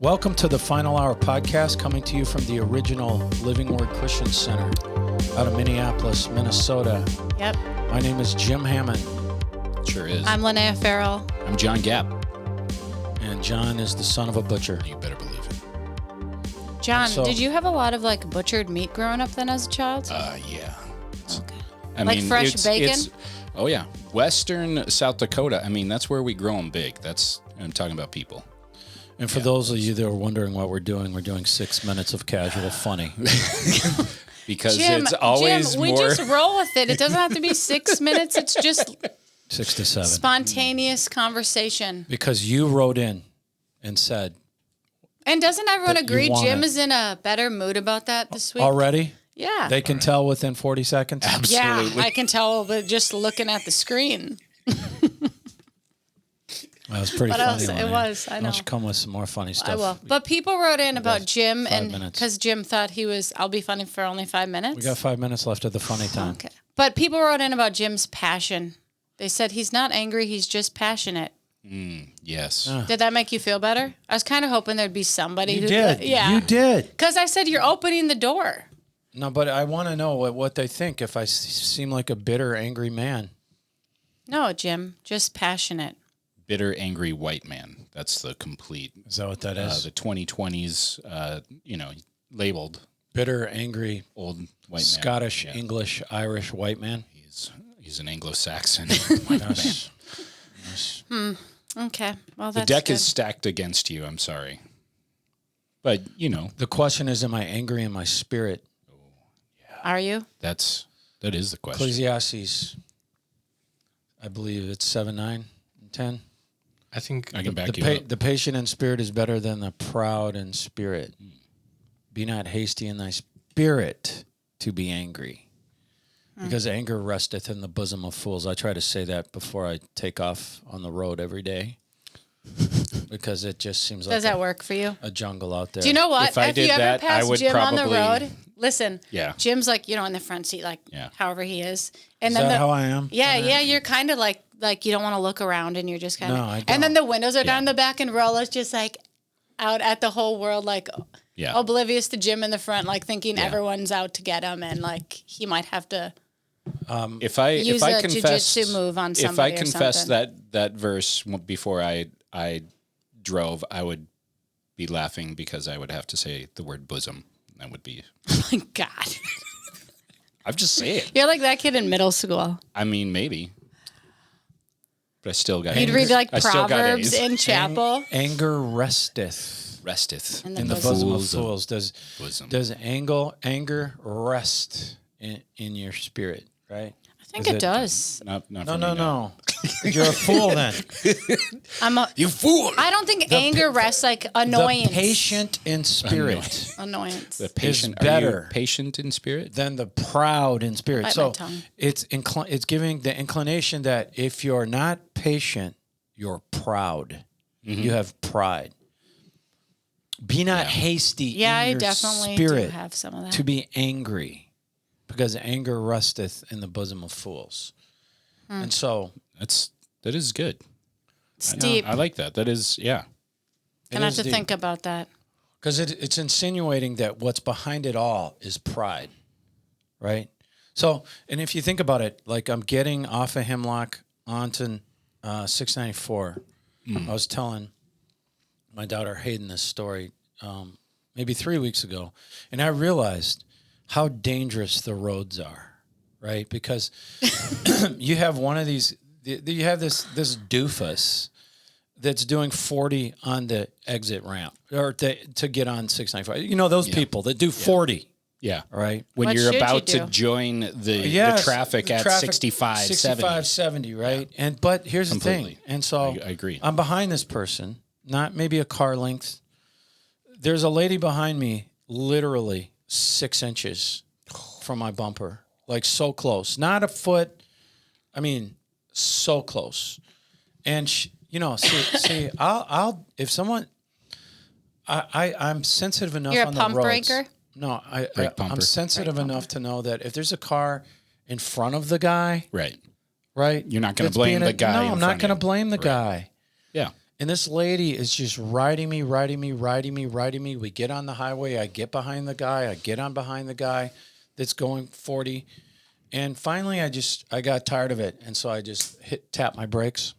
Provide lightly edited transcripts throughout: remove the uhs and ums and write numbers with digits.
Welcome to the Final Hour podcast, coming to you from the original Living Word Christian Center out of Minneapolis, Minnesota. Yep. My name is Jim Hammond. Sure is. I'm Lonaiah Farrell. I'm John Gapp. And John is the son of a butcher. You better believe it. John, did you have a lot of butchered meat growing up then as a child? Yeah. Okay. I Like mean, fresh bacon? Oh yeah. Western South Dakota. I mean, that's where we grow them big. I'm talking about people. And for those of you that are wondering what we're doing 6 minutes of casual funny. Because Jim, it's always we more. just roll with it. It doesn't have to be 6 minutes. It's just 6 to 7. spontaneous conversation. Because you wrote in and said. And doesn't everyone That you agree want Jim it. is in a better mood about that this week? Already? Yeah. They can tell within 40 seconds? Absolutely. Yeah, I can tell but just looking at the screen. That was pretty What funny. else? It Lonaiah. was, I Why know. don't you come with some more funny stuff? I will. But people wrote in about Jim, 5 and minutes. because Jim thought I'll be funny for only 5 minutes. We got 5 minutes left of the funny time. Okay. But people wrote in about Jim's passion. They said he's not angry, he's just passionate. Yes. Did that make you feel better? I was kind of hoping there'd be somebody You who did. Yeah. You did. Because I said you're opening the door. No, but I want to know what they think if I seem like a bitter, angry man. No, Jim, just passionate. Bitter, angry white man. That's the complete. Is that what that is? The 2020s. Labeled Bitter, angry, old white Scottish, man. Yeah. English, Irish white man. He's an Anglo-Saxon. white man. Okay. Well, The that's deck good. is stacked against you. I'm sorry, but The question is, am I angry in my spirit? Are you? that is the question. Ecclesiastes, I believe it's 7, 9, and 10. I think I can back you up. The patient in spirit is better than the proud in spirit. Be not hasty in thy spirit to be angry, because anger resteth in the bosom of fools. I try to say that before I take off on the road every day, because it just seems like Does that work for you? a jungle out there. Do you know what? If I did you ever that, I pass would Jim on the probably- road, listen. Yeah. Jim's in the front seat, however he is. And Is then that how I am? Yeah, you're kind of like you don't want to look around, and you're just kind of. No, I don't. And then the windows are down the back, and Rolla's just out at the whole world, oblivious to Jim in the front, thinking everyone's out to get him, and he might have to. If I Use a confess jujitsu move on if I somebody or confess something. that verse before I drove, I would be laughing because I would have to say the word bosom. That would be. Oh my God, I've just say it. you're like that kid in middle school. I mean, maybe, but I still got. You'd A's. read I still got Proverbs A's. in chapel. Anger resteth Resteth In in the bosom of fools. bosom. Does anger rest in your spirit? Right? I think it does. Not for me, No. You're a fool then. You fool! I don't think anger rests annoyance. The patient in spirit Annoyance. The patient is better. Are you patient in spirit. than the proud in spirit. Bite So my tongue. it's giving the inclination that if you're not patient, you're proud. You have pride. Be not hasty Yeah, in I your definitely spirit do have some of that. to be angry, because anger resteth in the bosom of fools. And so That is good. It's deep. I like that. That is Gonna have to think about that. because it's insinuating that what's behind it all is pride, right? So, and if you think about it, I'm getting off of Hemlock onto 694. I was telling my daughter Hayden this story maybe 3 weeks ago, and I realized how dangerous the roads are, right? Because you have one of these, you have this doofus that's doing 40 on the exit ramp or to get on 695. You know, those people that do 40. Yeah. Right. When What you're should about you to do? join the traffic at 65, 70, right? Yeah. But here's Completely. the thing. And so I agree. I'm behind this person, not maybe a car length. There's a lady behind me, literally 6 inches from my bumper, so close, not a foot. I mean, so close. And see, I'll if someone, I'm sensitive enough You're a on pump the roads. breaker? No, Brake I'm pumper. sensitive enough to know that if there's a car in front of the guy, Right. right? You're not gonna that's blame being the guy No, in I'm front not of going to you. blame the Right. guy. Yeah. And this lady is just riding me. We get on the highway. I get behind the guy. I get on behind the guy that's going 40. And finally, I got tired of it. And so I just tap my brakes.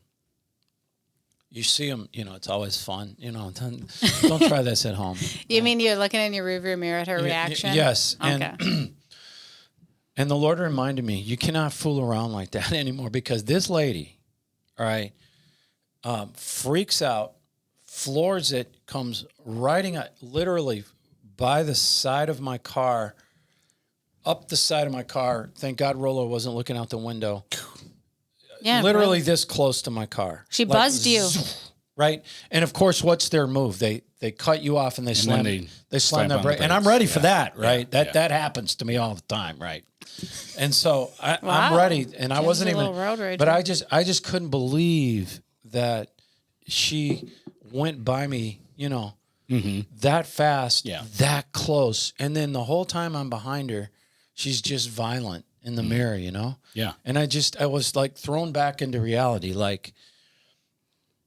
You see them, it's always fun. Don't try this at home. You mean you're looking in your rearview mirror at her reaction? Yes. Okay. And the Lord reminded me, you cannot fool around like that anymore, because this lady, all right, freaks out, floors it, comes riding literally by the side of my car, up the side of my car. Thank God Rollo wasn't looking out the window. Yeah, literally really. This close to my car. She buzzed you. Right? And of course, what's their move? They cut you off and they slam their brake. And I'm ready for that, right? Yeah. That happens to me all the time, right? And so I'm ready, and I wasn't even. Road rage. But I just couldn't believe that she went by me, that fast, that close, and then the whole time I'm behind her, she's just violent in the mirror, Yeah. And I was like thrown back into reality, like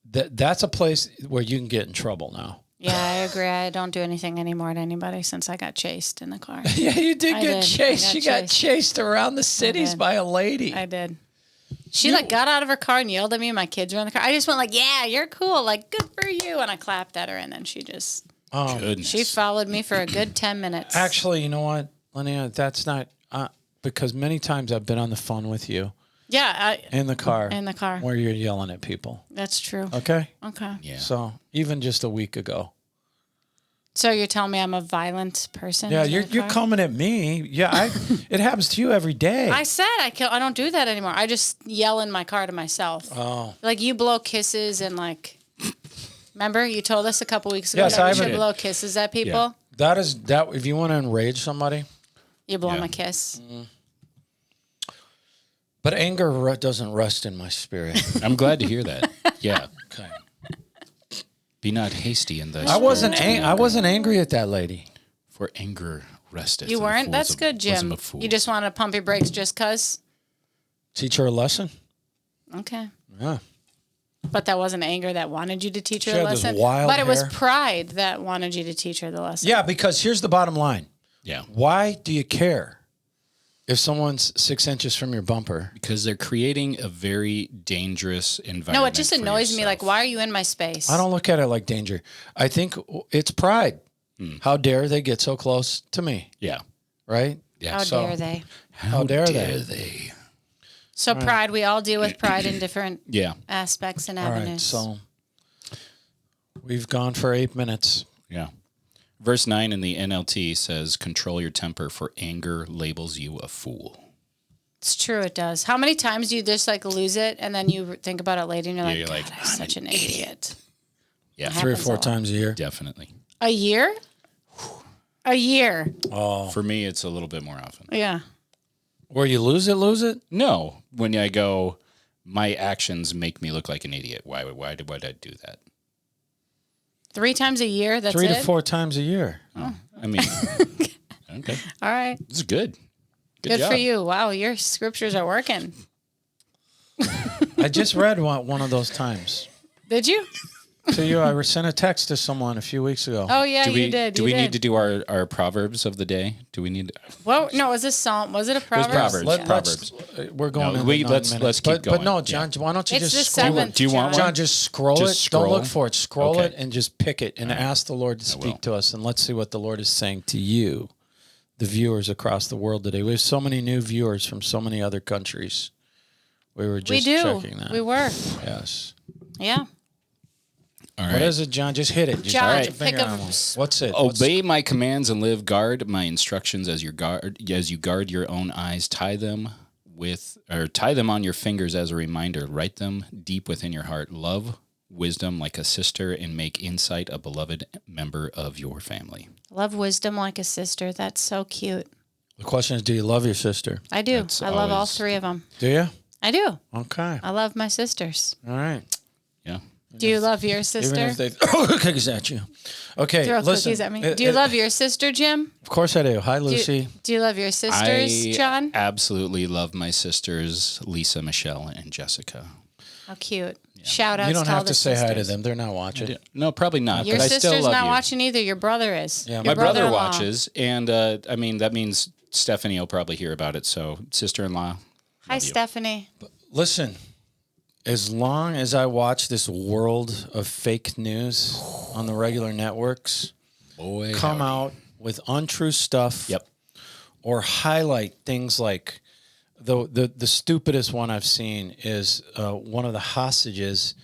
that's a place where you can get in trouble now. Yeah, I agree. I don't do anything anymore to anybody since I got chased in the car. Yeah, you did get chased. You got chased around the cities by a lady. I did. She got out of her car and yelled at me, and my kids were in the car. I just went like, "Yeah, you're cool. Like, good for you." And I clapped at her, and then she just she followed me for a good 10 minutes. Actually, you know what, Lonaiah, that's not because many times I've been on the phone with you. Yeah, in the car. Where you're yelling at people. That's true. Okay. Yeah. So even just a week ago. So you're telling me I'm a violent person? Yeah, you're coming at me. Yeah, it happens to you every day. I said I don't do that anymore. I just yell in my car to myself. Oh. Like you blow kisses and like, remember you told us a couple weeks ago yes, that you should blow kisses at people? Yeah. That if you want to enrage somebody. You blow them a kiss. Mm-hmm. But anger doesn't rest in my spirit. I'm glad to hear that. Yeah. Okay. Be not hasty in thy I wasn't angry at that lady. For anger resteth. You weren't? That's good, Jim. You just want to pump your brakes just cause? Teach her a lesson? Okay. Yeah. But that wasn't anger that wanted you to teach her She a had this lesson? wild But it was hair. pride that wanted you to teach her the lesson. Yeah, because here's the bottom line. Yeah. Why do you care if someone's 6 inches from your bumper? Because they're creating a very dangerous environment. No, it just annoys me. Like, why are you in my space? I don't look at it like danger. I think it's pride. How dare they get so close to me? Yeah. Right? Yeah. How dare they? How dare they? So pride, we all deal with pride in different aspects and All avenues. right, so we've gone for 8 minutes. Yeah. Verse 9 in the NLT says, control your temper, for anger labels you a fool. It's true, it does. How many times do you just like lose it and then you think about it later and you're like, God, I'm such an idiot. Yeah. 3 or 4 times a year. Definitely. A year? A year. Oh. For me, it's a little bit more often. Yeah. Where you lose it? No. When I go, my actions make me look like an idiot. Why did I do that? 3 times a year? That's 3 it? to 4 times a year. Oh, I mean, okay. All right. This is good. Good job. for you. Wow, your scriptures are working. I just read one of those times. Did you? To you, I sent a text to someone a few weeks ago. Oh, yeah, you did. Do we need to do our Proverbs of the day? Do we need? Well, no, was this Psalm? Was it a Proverbs? Proverbs. We're going. No, let's keep going. But no, John, why don't you It's just the scroll 7th, it? Do you want John, one? just scroll it. Scroll. Don't look for it. Scroll Okay. it and just pick it and ask the Lord to speak to us. And let's see what the Lord is saying to you, the viewers across the world today. We have so many new viewers from so many other countries. We were just checking that. We were. Yes. Yeah. All right. What is it, John? Just hit it. Just John, put your finger pick a- on one. What's it? Obey my commands and live. Guard my instructions as you guard your own eyes. Tie them on your fingers as a reminder. Write them deep within your heart. Love wisdom like a sister, and make insight a beloved member of your family. Love wisdom like a sister. That's so cute. The question is, do you love your sister? I do. That's I love all always- 3 of them. Do you? I do. Okay. I love my sisters. All right. Yeah. Do you love your sister? Even if they throw cookies at you. Okay, Throw listen. cookies at me. Do you love your sister, Jim? Of course I do. Hi, Lucy. Do you love your sisters, John? absolutely love my sisters, Lisa, Michelle, and Jessica. How cute. Shout out. You don't have to say hi to them. They're not watching. No, probably not. Your but sister's I still love not you. watching either. Your brother is. Yeah, My brother watches, and I mean that means Stephanie will probably hear about it. So, sister-in-law. Hi, Stephanie. Listen, as long as I watch this world of fake news on the regular networks come out with untrue stuff, or highlight things like the stupidest one I've seen is one of the hostages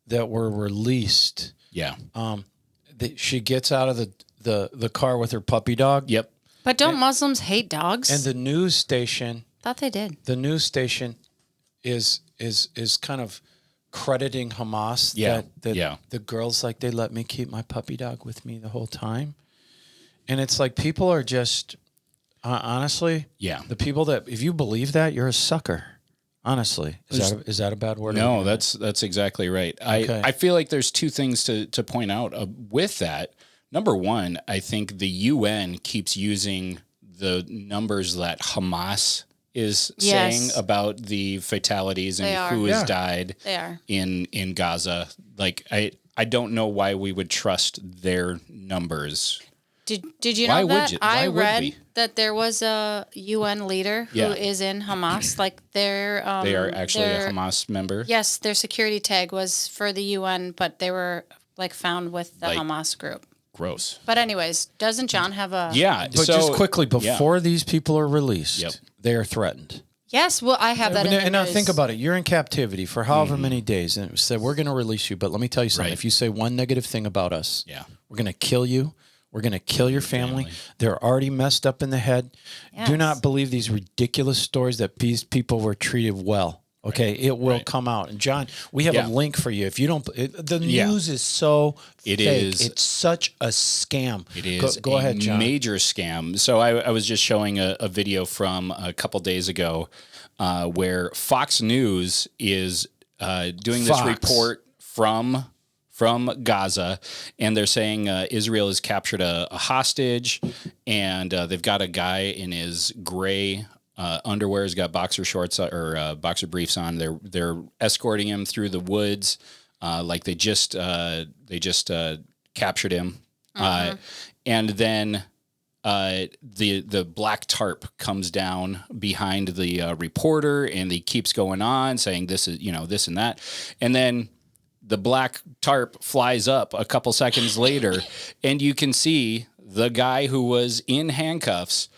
that were released. Yeah. She gets out of the car with her puppy dog. Yep. But don't Muslims hate dogs? And the news station. Thought they did. The news station is kind of crediting Hamas. That the girls, like, they let me keep my puppy dog with me the whole time. And it's like, people are just, honestly, the people that, if you believe that, you're a sucker. Honestly, is that a bad word? No, that's exactly right. I feel like there's two things to point out with that. Number one, I think the UN keeps using the numbers that Hamas is saying about the fatalities and who has died in Gaza. Like, I don't know why we would trust their numbers. Did you know that? I read that there was a UN leader who is in Hamas. Like, they are actually a Hamas member. Yes, their security tag was for the UN, but they were like found with the Hamas group. Gross. But anyways, doesn't John have a... Yeah. But just quickly, before these people are released, they are threatened. Yes, well, I have that in the And now news. think about it. You're in captivity for however many days, and it said, we're going to release you. But let me tell you something. If you say one negative thing about us, we're going to kill you. We're going to kill your family. They're already messed up in the head. Yes. Do not believe these ridiculous stories that these people were treated well. Okay, it will come out. And John, we have a link for you. If you don't, the news is so fake. It's such a scam. It is go ahead, John. Major scam. So I was just showing a video from a couple days ago where Fox News is doing this report from Gaza, and they're saying Israel has captured a hostage, and they've got a guy in his gray underwear. He's got boxer shorts or boxer briefs on. They're escorting him through the woods, like they just captured him, and then the black tarp comes down behind the reporter, and he keeps going on saying this is this and that, and then the black tarp flies up a couple seconds later, and you can see the guy who was in handcuffs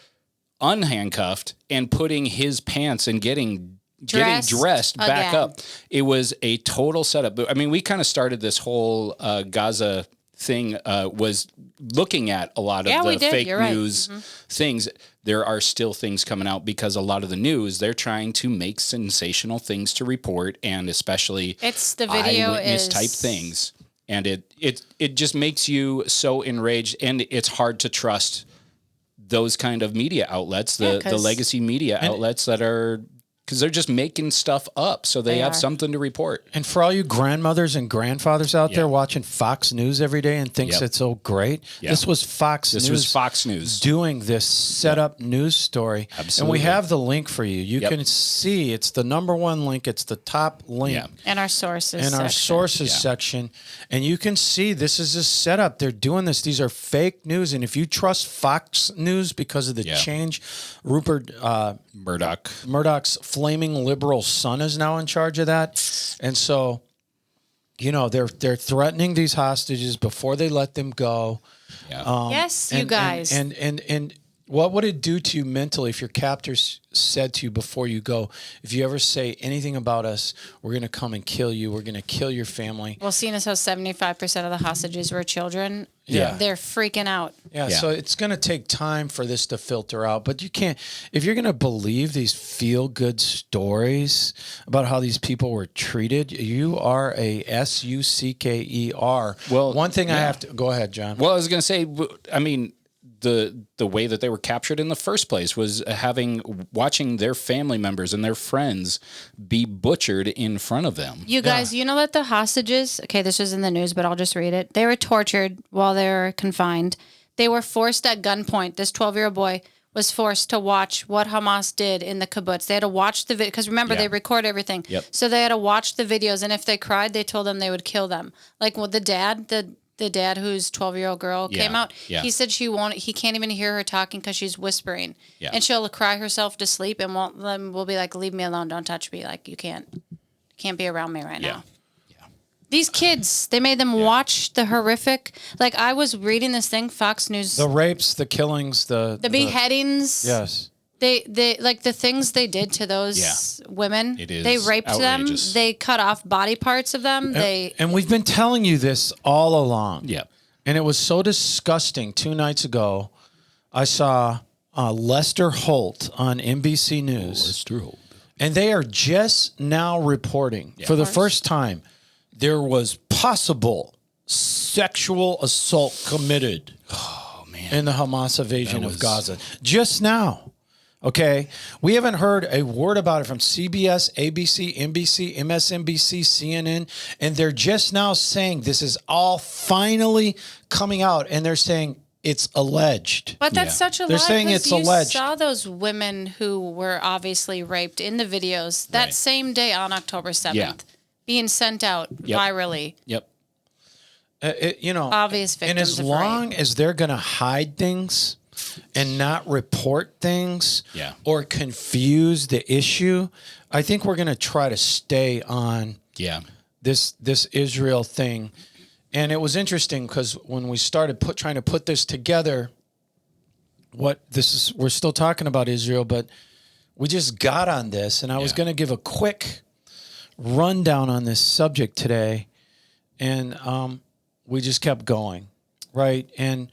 unhandcuffed and putting his pants and getting dressed back up. It was a total setup. I mean, we kind of started this whole Gaza thing was looking at a lot of the fake news things. There are still things coming out because a lot of the news, they're trying to make sensational things to report, and especially it's the video eyewitness type things. And it just makes you so enraged, and it's hard to trust those kind of media outlets, the legacy media outlets that are, because they're just making stuff up so they have something to report. And for all you grandmothers and grandfathers out there watching Fox News every day and thinks it's so great, this was Fox News doing this setup news story. Absolutely. And we have the link for you. You can see it's the #1 link. It's the top link. And our sources section. And you can see this is a setup. They're doing this. These are fake news. And if you trust Fox News because of the change, Rupert Murdoch's flaming liberal son is now in charge of that. And so, they're threatening these hostages before they let them go. Yes, you guys. And what would it do to you mentally if your captors said to you before you go, if you ever say anything about us, we're going to come and kill you. We're going to kill your family. Well, seeing as how 75% of the hostages were children, they're freaking out. Yeah, so it's going to take time for this to filter out. But you can't, if you're going to believe these feel-good stories about how these people were treated, you are a SUCKER. Well, one thing I have to, go ahead, John. Well, I was going to say, I mean, the way that they were captured in the first place was watching their family members and their friends be butchered in front of them. You guys, you know that the hostages, this was in the news, but I'll just read it. They were tortured while they were confined. They were forced at gunpoint. This 12-year-old boy was forced to watch what Hamas did in the kibbutz. They had to watch the video because remember they record everything. Yep. So they had to watch the videos, and if they cried, they told them they would kill them. Like the dad whose 12-year-old girl came out. Yeah. He said he can't even hear her talking because she's whispering, and she'll cry herself to sleep, and we'll be like, leave me alone, don't touch me, like you can't be around me right now. These kids, they made them watch the horrific. Like I was reading this thing, Fox News. The rapes, the killings, the beheadings. Yes. They like the things they did to those women. It is they raped outrageous. them. They cut off body parts of them. And we've been telling you this all along. Yeah. And it was so disgusting. 2 nights ago, I saw Lester Holt on NBC News. Lester Holt. And they are just now reporting for the first time there was possible sexual assault committed in the Hamas invasion of Gaza. Just now. Okay? We haven't heard a word about it from CBS, ABC, NBC, MSNBC, CNN, and they're just now saying this is all finally coming out, and they're saying it's alleged. But that's such a lie. They're saying it's alleged. You saw those women who were obviously raped in the videos that same day on October 7th being sent out virally. Yep. Obvious victims. And as long as they're going to hide things and not report things or confuse the issue, I think we're going to try to stay on this Israel thing. And it was interesting because when we started trying to put this together, we're still talking about Israel, but we just got on this, and I was going to give a quick rundown on this subject today, and we just kept going, right? And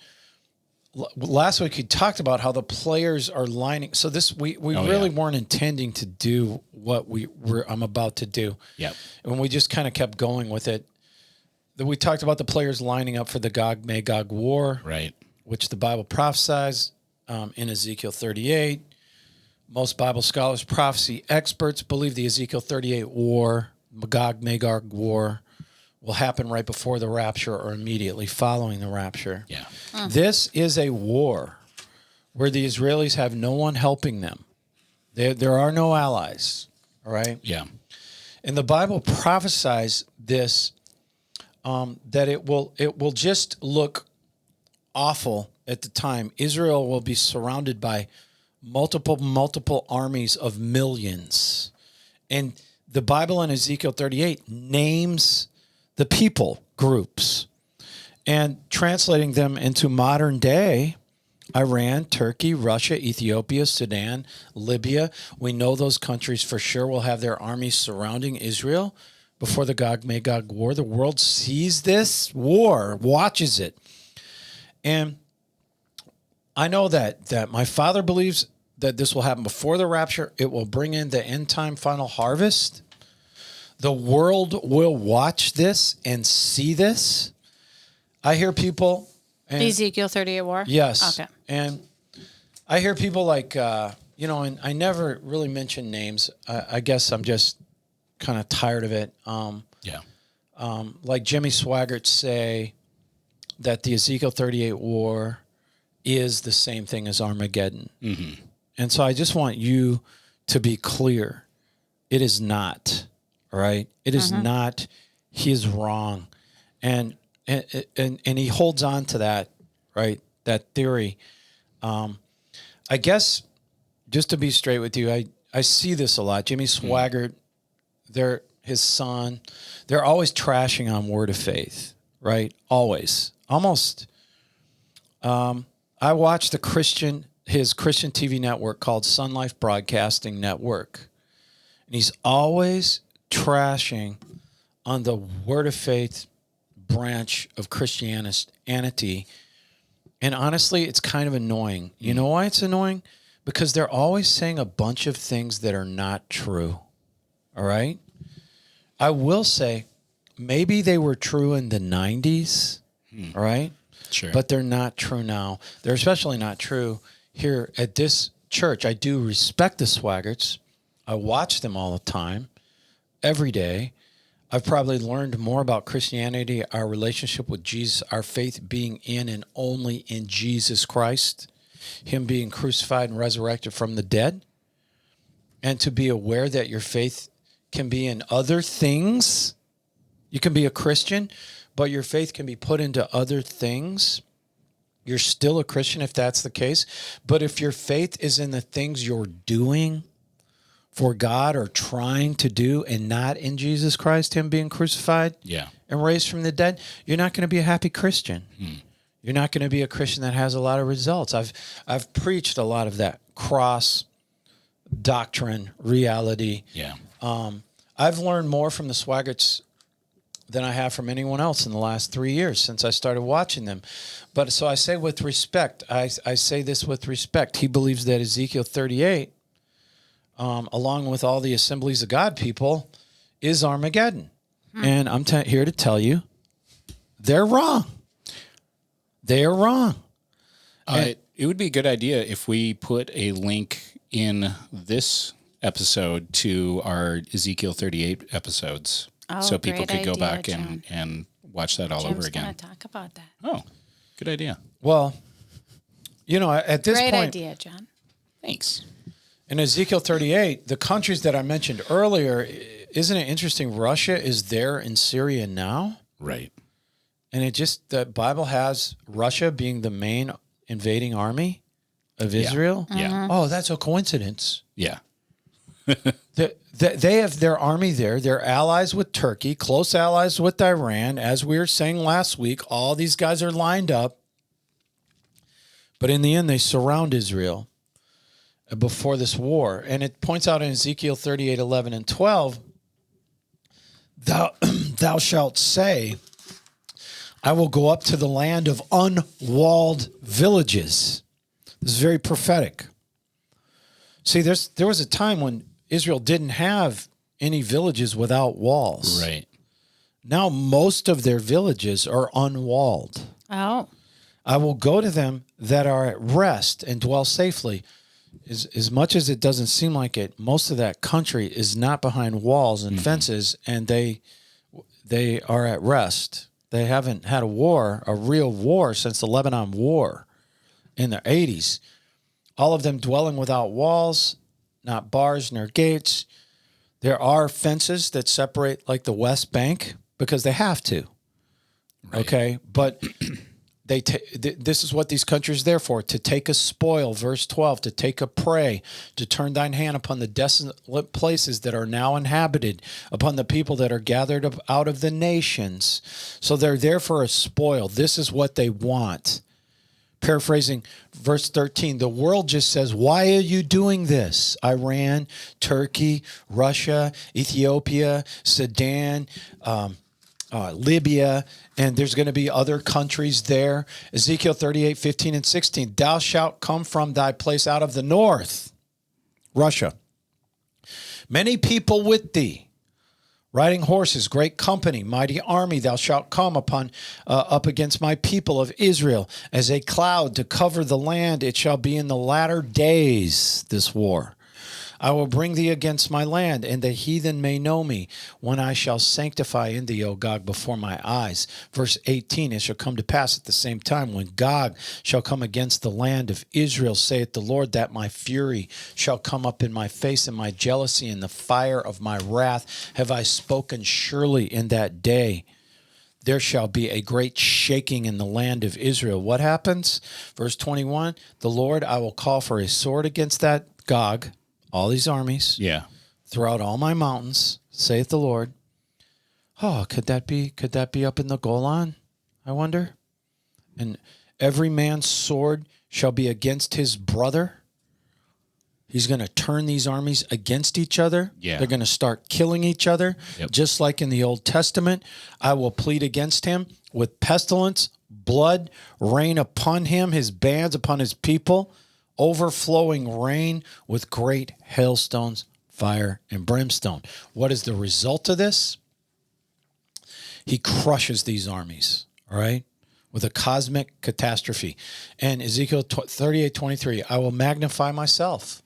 last week we talked about how the players are lining. So we really weren't intending to do what I'm about to do. Yep. And we just kind of kept going with it. We talked about the players lining up for the Gog-Magog war, right? Which the Bible prophesies in Ezekiel 38. Most Bible scholars, prophecy experts believe the Ezekiel 38 war, Gog-Magog war, will happen right before the rapture or immediately following the rapture. Yeah. This is a war where the Israelis have no one helping them. There are no allies, all right? Yeah. And the Bible prophesies this, that it will just look awful at the time. Israel will be surrounded by multiple armies of millions. And the Bible in Ezekiel 38 names the people groups and translating them into modern day Iran, Turkey, Russia, Ethiopia, Sudan, Libya. We know those countries for sure will have their armies surrounding Israel before the Gog-Magog war. The world sees this war, watches it. And I know that my father believes that this will happen before the rapture. It will bring in the end time final harvest. The world will watch this and see this. I hear people. The Ezekiel 38 war? Yes. Okay. And I hear people like, and I never really mention names. I guess I'm just kind of tired of it. Like Jimmy Swaggart say that the Ezekiel 38 war is the same thing as Armageddon. Mm-hmm. And so I just want you to be clear. It is not, all right? It is not. He is wrong. And he holds on to that, right? That theory. I guess, just to be straight with you, I see this a lot. Jimmy Swaggart, his son, they're always trashing on Word of Faith, right? Always. Almost. I watched his Christian TV network called Sun Life Broadcasting Network. And he's always trashing on the Word of Faith branch of Christianity. And honestly, it's kind of annoying. You know why it's annoying? Because they're always saying a bunch of things that are not true. All right? I will say, maybe they were true in the 90s, all right? Sure. But they're not true now. They're especially not true here at this church. I do respect the Swaggarts. I watch them all the time, every day. I've probably learned more about Christianity, our relationship with Jesus, our faith being in and only in Jesus Christ, him being crucified and resurrected from the dead, and to be aware that your faith can be in other things. You can be a Christian, but your faith can be put into other things. You're still a Christian if that's the case. But if your faith is in the things you're doing for God or trying to do and not in Jesus Christ, him being crucified and raised from the dead, you're not going to be a happy Christian. You're not going to be a Christian that has a lot of results. I've preached a lot of that cross doctrine reality. I've learned more from the Swaggarts than I have from anyone else in the last 3 years since I started watching them. But so I say with respect, I say this with respect. He believes that Ezekiel 38, along with all the Assemblies of God people, is Armageddon. And I'm here to tell you, they're wrong. They are wrong. It would be a good idea if we put a link in this episode to our Ezekiel 38 episodes. So people could go back and watch that all over again. Going to talk about that. Oh, good idea. Well, at this point... Great idea, John. Thanks. In Ezekiel 38, the countries that I mentioned earlier, isn't it interesting? Russia is there in Syria now. Right. And the Bible has Russia being the main invading army of Israel. Yeah. Oh, that's a coincidence. Yeah. They have their army there. They're allies with Turkey, close allies with Iran. As we were saying last week, all these guys are lined up. But in the end, they surround Israel before this war. And it points out in Ezekiel 38, 11, and 12, thou shalt say, I will go up to the land of unwalled villages. This is very prophetic. See, there was a time when Israel didn't have any villages without walls. Right. Now most of their villages are unwalled. Oh. I will go to them that are at rest and dwell safely. As much as it doesn't seem like it, most of that country is not behind walls and fences, and they are at rest. They haven't had a real war since the Lebanon War in the 80s. All of them dwelling without walls, not bars nor gates. There are fences that separate like the West Bank because they have to. Right. Okay, but this is what these countries are there for, to take a spoil, verse 12, to take a prey, to turn thine hand upon the desolate places that are now inhabited, upon the people that are gathered out of the nations. So they're there for a spoil. This is what they want. Paraphrasing verse 13, the world just says, why are you doing this? Iran, Turkey, Russia, Ethiopia, Sudan, Libya, and there's going to be other countries there. Ezekiel 38, 15, and 16, thou shalt come from thy place out of the north, Russia. Many people with thee, riding horses, great company, mighty army, thou shalt come up against my people of Israel as a cloud to cover the land. It shall be in the latter days, this war. I will bring thee against my land, and the heathen may know me, when I shall sanctify in thee, O Gog, before my eyes. Verse 18, it shall come to pass at the same time, when Gog shall come against the land of Israel, saith the Lord, that my fury shall come up in my face, and my jealousy and the fire of my wrath have I spoken surely in that day. There shall be a great shaking in the land of Israel. What happens? Verse 21, the Lord, I will call for a sword against that Gog, all these armies, throughout all my mountains, saith the Lord. Oh, could that be up in the Golan, I wonder? And every man's sword shall be against his brother. He's going to turn these armies against each other. Yeah. They're going to start killing each other, just like in the Old Testament. I will plead against him with pestilence, blood, rain upon him, his bands upon his people, overflowing rain with great hailstones, fire, and brimstone. What is the result of this? He crushes these armies, all right, with a cosmic catastrophe. And Ezekiel 38:23, I will magnify myself,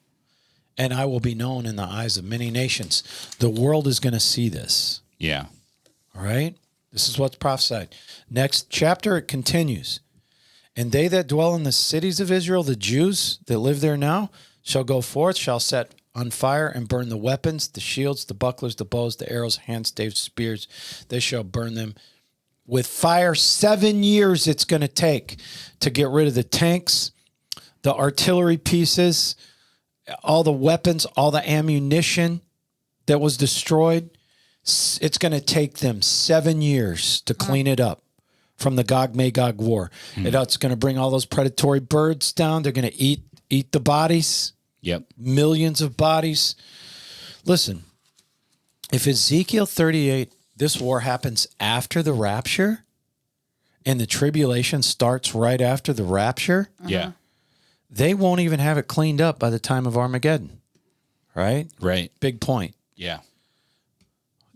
and I will be known in the eyes of many nations. The world is going to see this. Yeah. All right? This is what's prophesied. Next chapter, it continues. And they that dwell in the cities of Israel, the Jews that live there now, shall go forth, shall set on fire and burn the weapons, the shields, the bucklers, the bows, the arrows, hand staves, spears. They shall burn them with fire. 7 years it's going to take to get rid of the tanks, the artillery pieces, all the weapons, all the ammunition that was destroyed. It's going to take them 7 years to clean it up from the Gog-Magog war. It's going to bring all those predatory birds down. They're going to eat the bodies. Yep. Millions of bodies. Listen, if Ezekiel 38, this war happens after the rapture and the tribulation starts right after the rapture, yeah, they won't even have it cleaned up by the time of Armageddon. Right? Right. Big point. Yeah.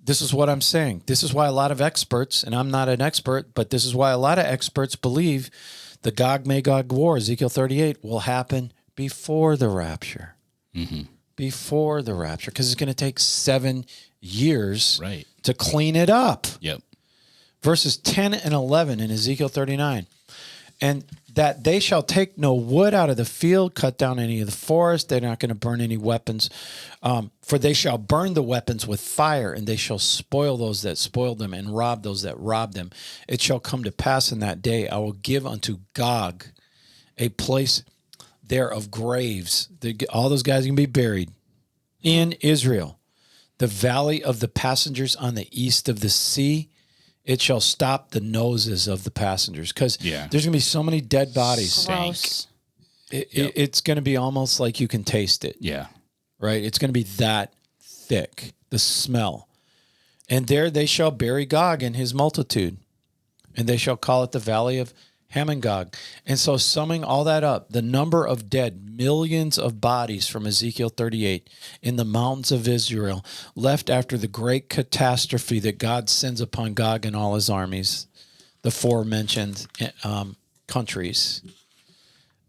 This is what I'm saying. This is why a lot of experts, and I'm not an expert, but this is why a lot of experts believe the Gog-Magog war, Ezekiel 38, will happen before the rapture. Mm-hmm. Before the rapture, because it's going to take 7 years to clean it up. Yep. Verses 10 and 11 in Ezekiel 39. And that they shall take no wood out of the field, cut down any of the forest. They're not going to burn any weapons. For they shall burn the weapons with fire, and they shall spoil those that spoil them and rob those that rob them. It shall come to pass in that day, I will give unto Gog a place there of graves. All those guys can be buried in Israel. The valley of the passengers on the east of the sea, it shall stop the noses of the passengers, because there's going to be so many dead bodies. Gross. It's going to be almost like you can taste it. Yeah. Right? It's going to be that thick, the smell. And there they shall bury Gog and his multitude, and they shall call it the valley of Hammond. And so summing all that up, the number of dead, millions of bodies from Ezekiel 38 in the mountains of Israel left after the great catastrophe that God sends upon Gog and all his armies, the forementioned countries.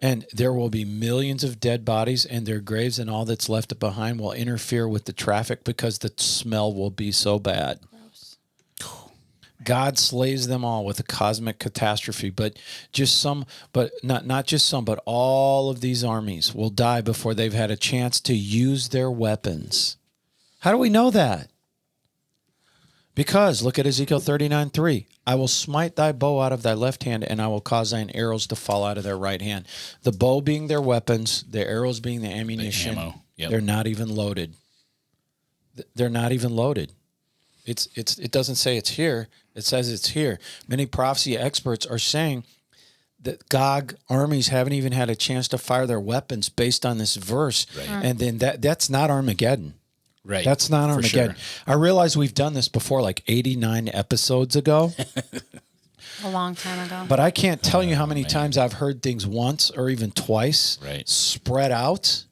And there will be millions of dead bodies, and their graves and all that's left behind will interfere with the traffic because the smell will be so bad. God slays them all with a cosmic catastrophe, but not just some, but all of these armies will die before they've had a chance to use their weapons. How do we know that? Because look at Ezekiel 39:3. I will smite thy bow out of thy left hand, and I will cause thine arrows to fall out of their right hand. The bow being their weapons, the arrows being the ammunition. The ammo. Yep. They're not even loaded. They're not even loaded. It doesn't say it's here. It says it's here. Many prophecy experts are saying that Gog armies haven't even had a chance to fire their weapons based on this verse. Right. And then that's not Armageddon. Right. That's not Armageddon. Sure. I realize we've done this before, like 89 episodes ago. A long time ago. But I can't tell you how many times I've heard things once or even twice spread out.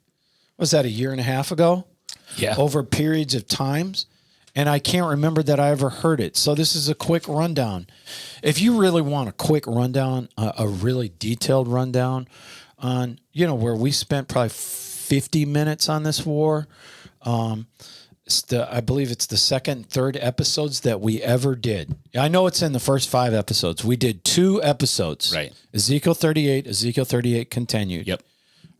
Was that a year and a half ago? Yeah. Over periods of times. And I can't remember that I ever heard it. So this is a quick rundown. If you really want a quick rundown, a really detailed rundown on, where we spent probably 50 minutes on this war. I believe it's the second, third episodes that we ever did. I know it's in the first 5 episodes. We did 2 episodes. Right. Ezekiel 38 continued. Yep.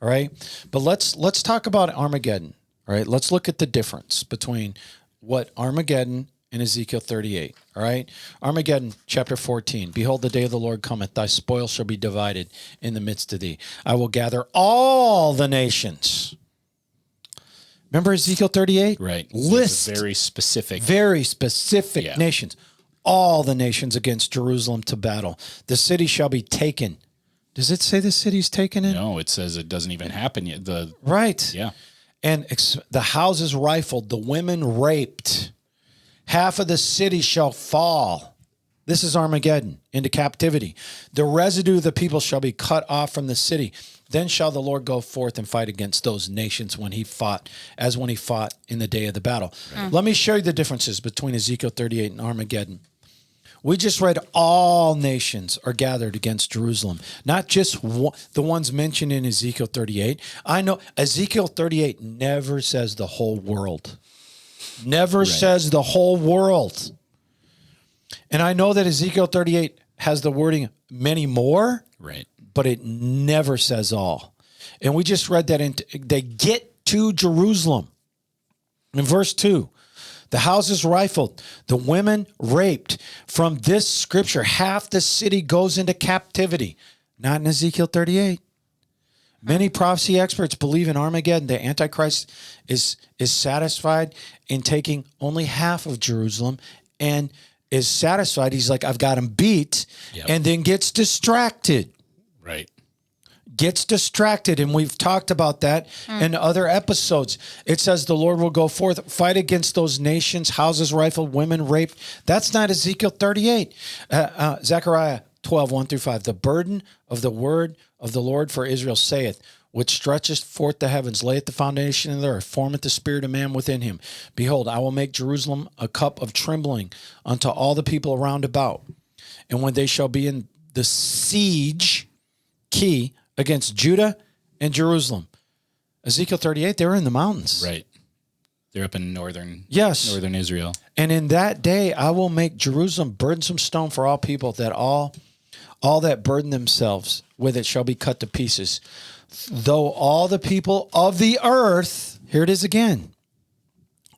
All right. But let's talk about Armageddon. All right. Let's look at the difference between what Armageddon and Ezekiel 38. All right. Armageddon chapter 14. Behold, the day of the Lord cometh. Thy spoil shall be divided in the midst of thee. I will gather all the nations. Remember Ezekiel 38? Right. List very specific nations. All the nations against Jerusalem to battle. The city shall be taken. Does it say the city's taken in? No, it says it doesn't even happen yet. Right. Yeah. And the houses rifled, the women raped. Half of the city shall fall. This is Armageddon, into captivity. The residue of the people shall be cut off from the city. Then shall the Lord go forth and fight against those nations when he fought in the day of the battle. Right. Let me show you the differences between Ezekiel 38 and Armageddon. We just read all nations are gathered against Jerusalem, not just the ones mentioned in Ezekiel 38. I know Ezekiel 38 never says the whole world. Never says the whole world. And I know that Ezekiel 38 has the wording many more. Right. but it never says all. And we just read that they get to Jerusalem. In verse 2, the houses rifled, the women raped. From this scripture, half the city goes into captivity. Not in Ezekiel 38. Many prophecy experts believe in Armageddon, the Antichrist is satisfied in taking only half of Jerusalem and is satisfied. He's like, I've got him beat, and then gets distracted. Right. Gets distracted, and we've talked about that in other episodes. It says the Lord will go forth, fight against those nations, houses rifled, women raped. That's not Ezekiel 38. Zechariah 12, 1-5. The burden of the word of the Lord for Israel saith, which stretcheth forth the heavens, layeth the foundation of the earth, formeth the spirit of man within him. Behold, I will make Jerusalem a cup of trembling unto all the people around about. And when they shall be in the siege, key, against Judah and Jerusalem. Ezekiel 38, they were in the mountains. Right. They're up in northern Israel. And in that day, I will make Jerusalem burdensome stone for all people, that all that burden themselves with it shall be cut to pieces. Though all the people of the earth, here it is again,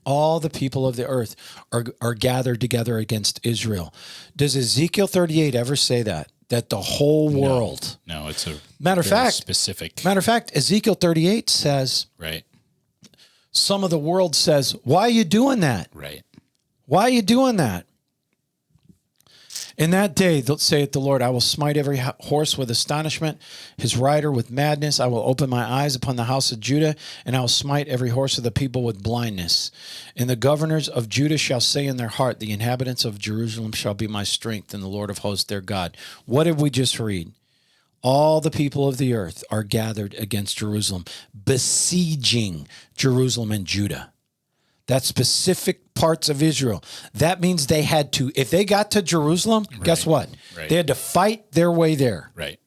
all the people of the earth are gathered together against Israel. Does Ezekiel 38 ever say that? That the whole world. No, it's a matter of fact specific. Matter of fact, Ezekiel 38 says, right. Some of the world says, why are you doing that? Right. Why are you doing that? In that day, saith the Lord, I will smite every horse with astonishment, his rider with madness. I will open my eyes upon the house of Judah, and I will smite every horse of the people with blindness. And the governors of Judah shall say in their heart, the inhabitants of Jerusalem shall be my strength, and the Lord of hosts their God. What did we just read? All the people of the earth are gathered against Jerusalem, besieging Jerusalem and Judah. That's specific parts of Israel. That means they had to, if they got to Jerusalem, guess what? Right. They had to fight their way there. Right.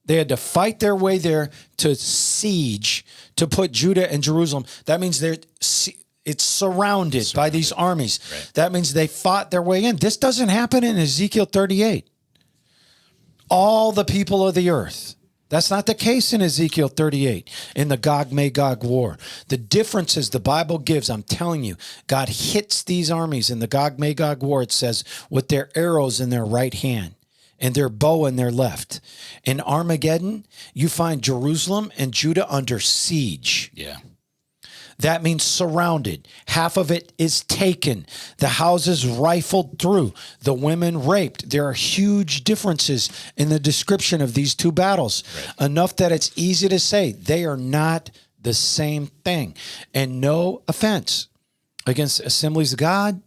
They had to fight their way there to siege, to put Judah and Jerusalem. That means it's surrounded by these armies. Right. That means they fought their way in. This doesn't happen in Ezekiel 38. All the people of the earth. That's not the case in Ezekiel 38 in the Gog-Magog war. The differences the Bible gives, I'm telling you, God hits these armies in the Gog-Magog war, it says, with their arrows in their right hand and their bow in their left. In Armageddon, you find Jerusalem and Judah under siege. Yeah. That means surrounded. Half of it is taken. The houses rifled through. The women raped. There are huge differences in the description of these two battles. Right. Enough that it's easy to say they are not the same thing. And no offense against Assemblies of God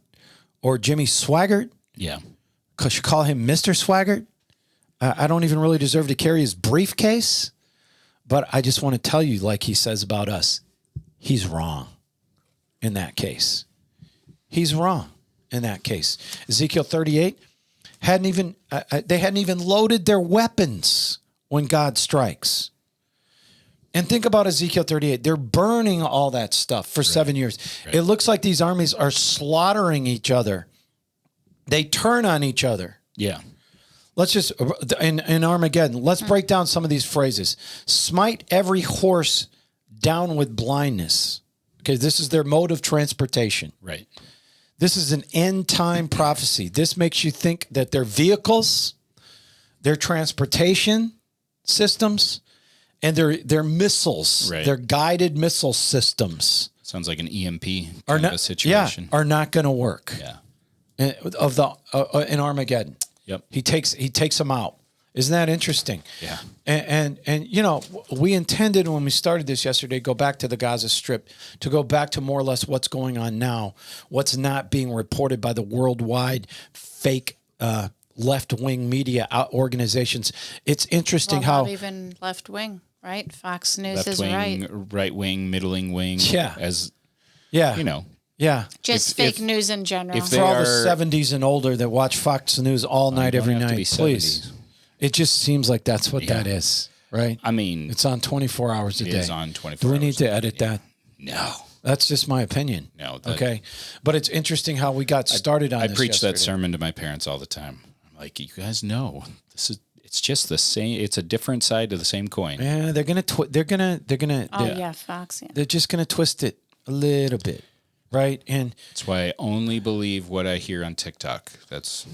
or Jimmy Swaggart. Yeah. Because you call him Mr. Swaggart. I don't even really deserve to carry his briefcase. But I just want to tell you, like he says about us, he's wrong in that case. He's wrong in that case. Ezekiel 38 they hadn't even loaded their weapons when God strikes. And think about Ezekiel 38. They're burning all that stuff for 7 years. Right. It looks like these armies are slaughtering each other. They turn on each other. Yeah. Let's just, in Armageddon, let's break down some of these phrases. Smite every horse down with blindness. Okay, this is their mode of transportation. Right. This is an end time prophecy. This makes you think that their vehicles, their transportation systems, and their missiles, right, their guided missile systems. Sounds like an EMP kind of a situation. Yeah, are not going to work. Yeah. In Armageddon. Yep. He takes them out. Isn't that interesting? Yeah. And you know, we intended when we started this yesterday, go back to the Gaza Strip, to go back to more or less what's going on now, what's not being reported by the worldwide fake left-wing media organizations. It's interesting how... Not even left-wing, right? Fox News is right. Right-wing, middling wing. Yeah. You know. Yeah. Just fake news in general. For all the 70s and older that watch Fox News all night, every night, please. It just seems like that's what that is, right? I mean, it's on 24 hours a day. It is on 24 hours. Do we need to edit that? No. That's just my opinion. No. Okay. But it's interesting how we got started on this. I preach that sermon to my parents all the time. I'm like, you guys know, it's It's just the same. It's a different side of the same coin. Yeah, they're gonna. Fox. Yeah. They're just gonna twist it a little bit, right? And that's why I only believe what I hear on TikTok. That's.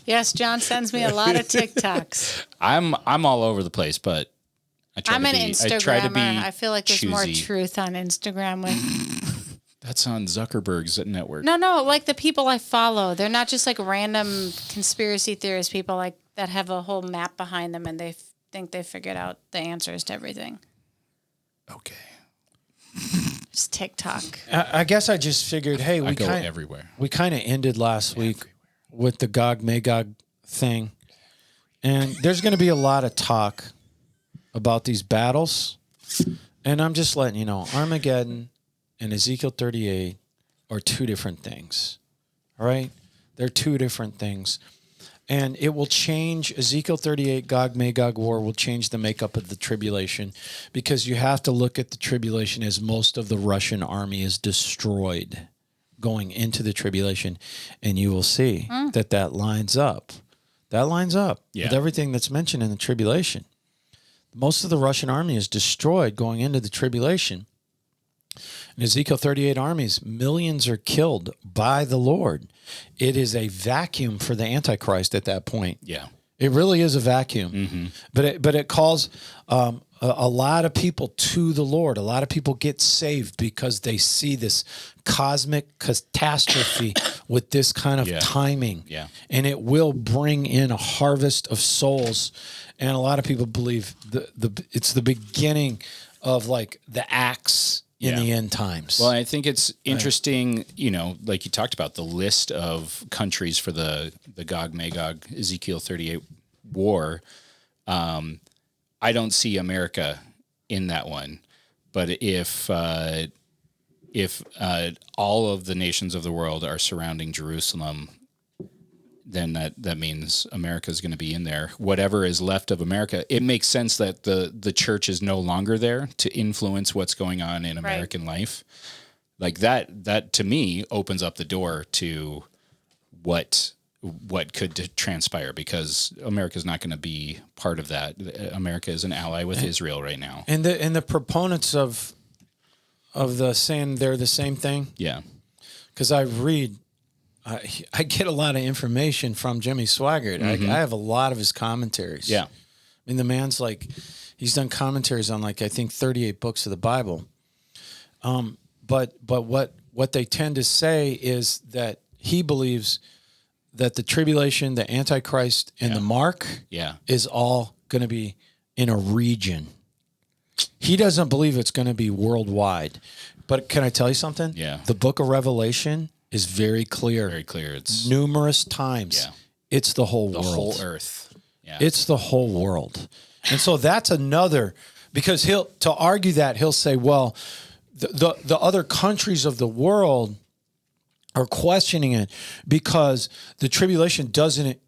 Yes, John sends me a lot of TikToks. I'm all over the place, but I'm an Instagrammer. I feel like there's choosy. more truth on Instagram with. That's on Zuckerberg's network. No, like the people I follow, they're not just like random conspiracy theorist people like that have a whole map behind them and they think they figured out the answers to everything. Okay. Just TikTok. I guess I just figured, hey, we go everywhere. We kind of ended last week with the Gog Magog thing, and there's going to be a lot of talk about these battles, and I'm just letting you know, Armageddon and Ezekiel 38 are two different things, all right? They're two different things, and it will change. Ezekiel 38, Gog Magog war will change the makeup of the tribulation, because you have to look at the tribulation as most of the Russian army is destroyed going into the tribulation, and you will see that lines up. That lines up with everything that's mentioned in the tribulation. Most of the Russian army is destroyed going into the tribulation. In Ezekiel 38 armies, millions are killed by the Lord. It is a vacuum for the Antichrist at that point. Yeah. It really is a vacuum. Mm-hmm. But it calls a lot of people to the Lord. A lot of people get saved because they see this cosmic catastrophe with this kind of timing. Yeah. And it will bring in a harvest of souls. And a lot of people believe it's the beginning of like the acts in the end times. Well, I think it's interesting, like you talked about the list of countries for the Gog Magog Ezekiel 38 war. I don't see America in that one, but if all of the nations of the world are surrounding Jerusalem, then that means America is going to be in there. Whatever is left of America, it makes sense that the church is no longer there to influence what's going on in American life. Like that to me opens up the door to what could transpire, because America is not going to be part of that. America is an ally with Israel right now. And the proponents of the saying they're the same thing. Yeah. Because I get a lot of information from Jimmy Swaggart. Mm-hmm. I have a lot of his commentaries. Yeah. I mean, the man's he's done commentaries on I think 38 books of the Bible. But what they tend to say is that he believes that the tribulation, the Antichrist, and the mark is all going to be in a region. He doesn't believe it's going to be worldwide. But can I tell you something? Yeah. The book of Revelation is very clear. Very clear. It's numerous times. Yeah. It's the whole world. The whole earth. Yeah. It's the whole world. And so that's another, because to argue that, he'll say, well, the other countries of the world are questioning it because the tribulation doesn't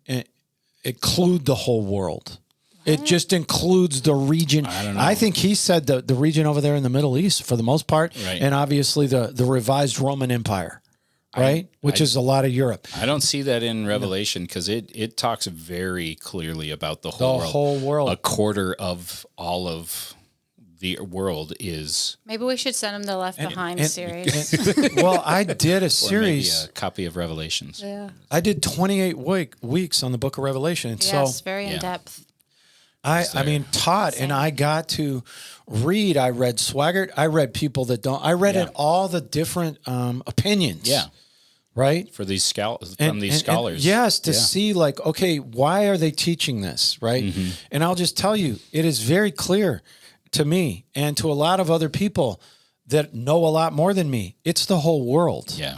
include the whole world. It just includes the region. I don't know. I think he said the region over there in the Middle East for the most part, and obviously the revised Roman Empire, right? Which is a lot of Europe. I don't see that in Revelation, because it talks very clearly about the whole world. The whole world. A quarter of all of the world is... Maybe we should send him the Left Behind series. Well, I did a series. Or maybe a copy of Revelations. Yeah. I did 28 weeks on the book of Revelation. And yes, very in-depth. I mean, taught, and I got to read. I read Swaggart. I read people that don't. I read it all the different opinions. Yeah. Right? For these scholars. Yes, to see okay, why are they teaching this, right? Mm-hmm. And I'll just tell you, it is very clear to me and to a lot of other people that know a lot more than me. It's the whole world. Yeah.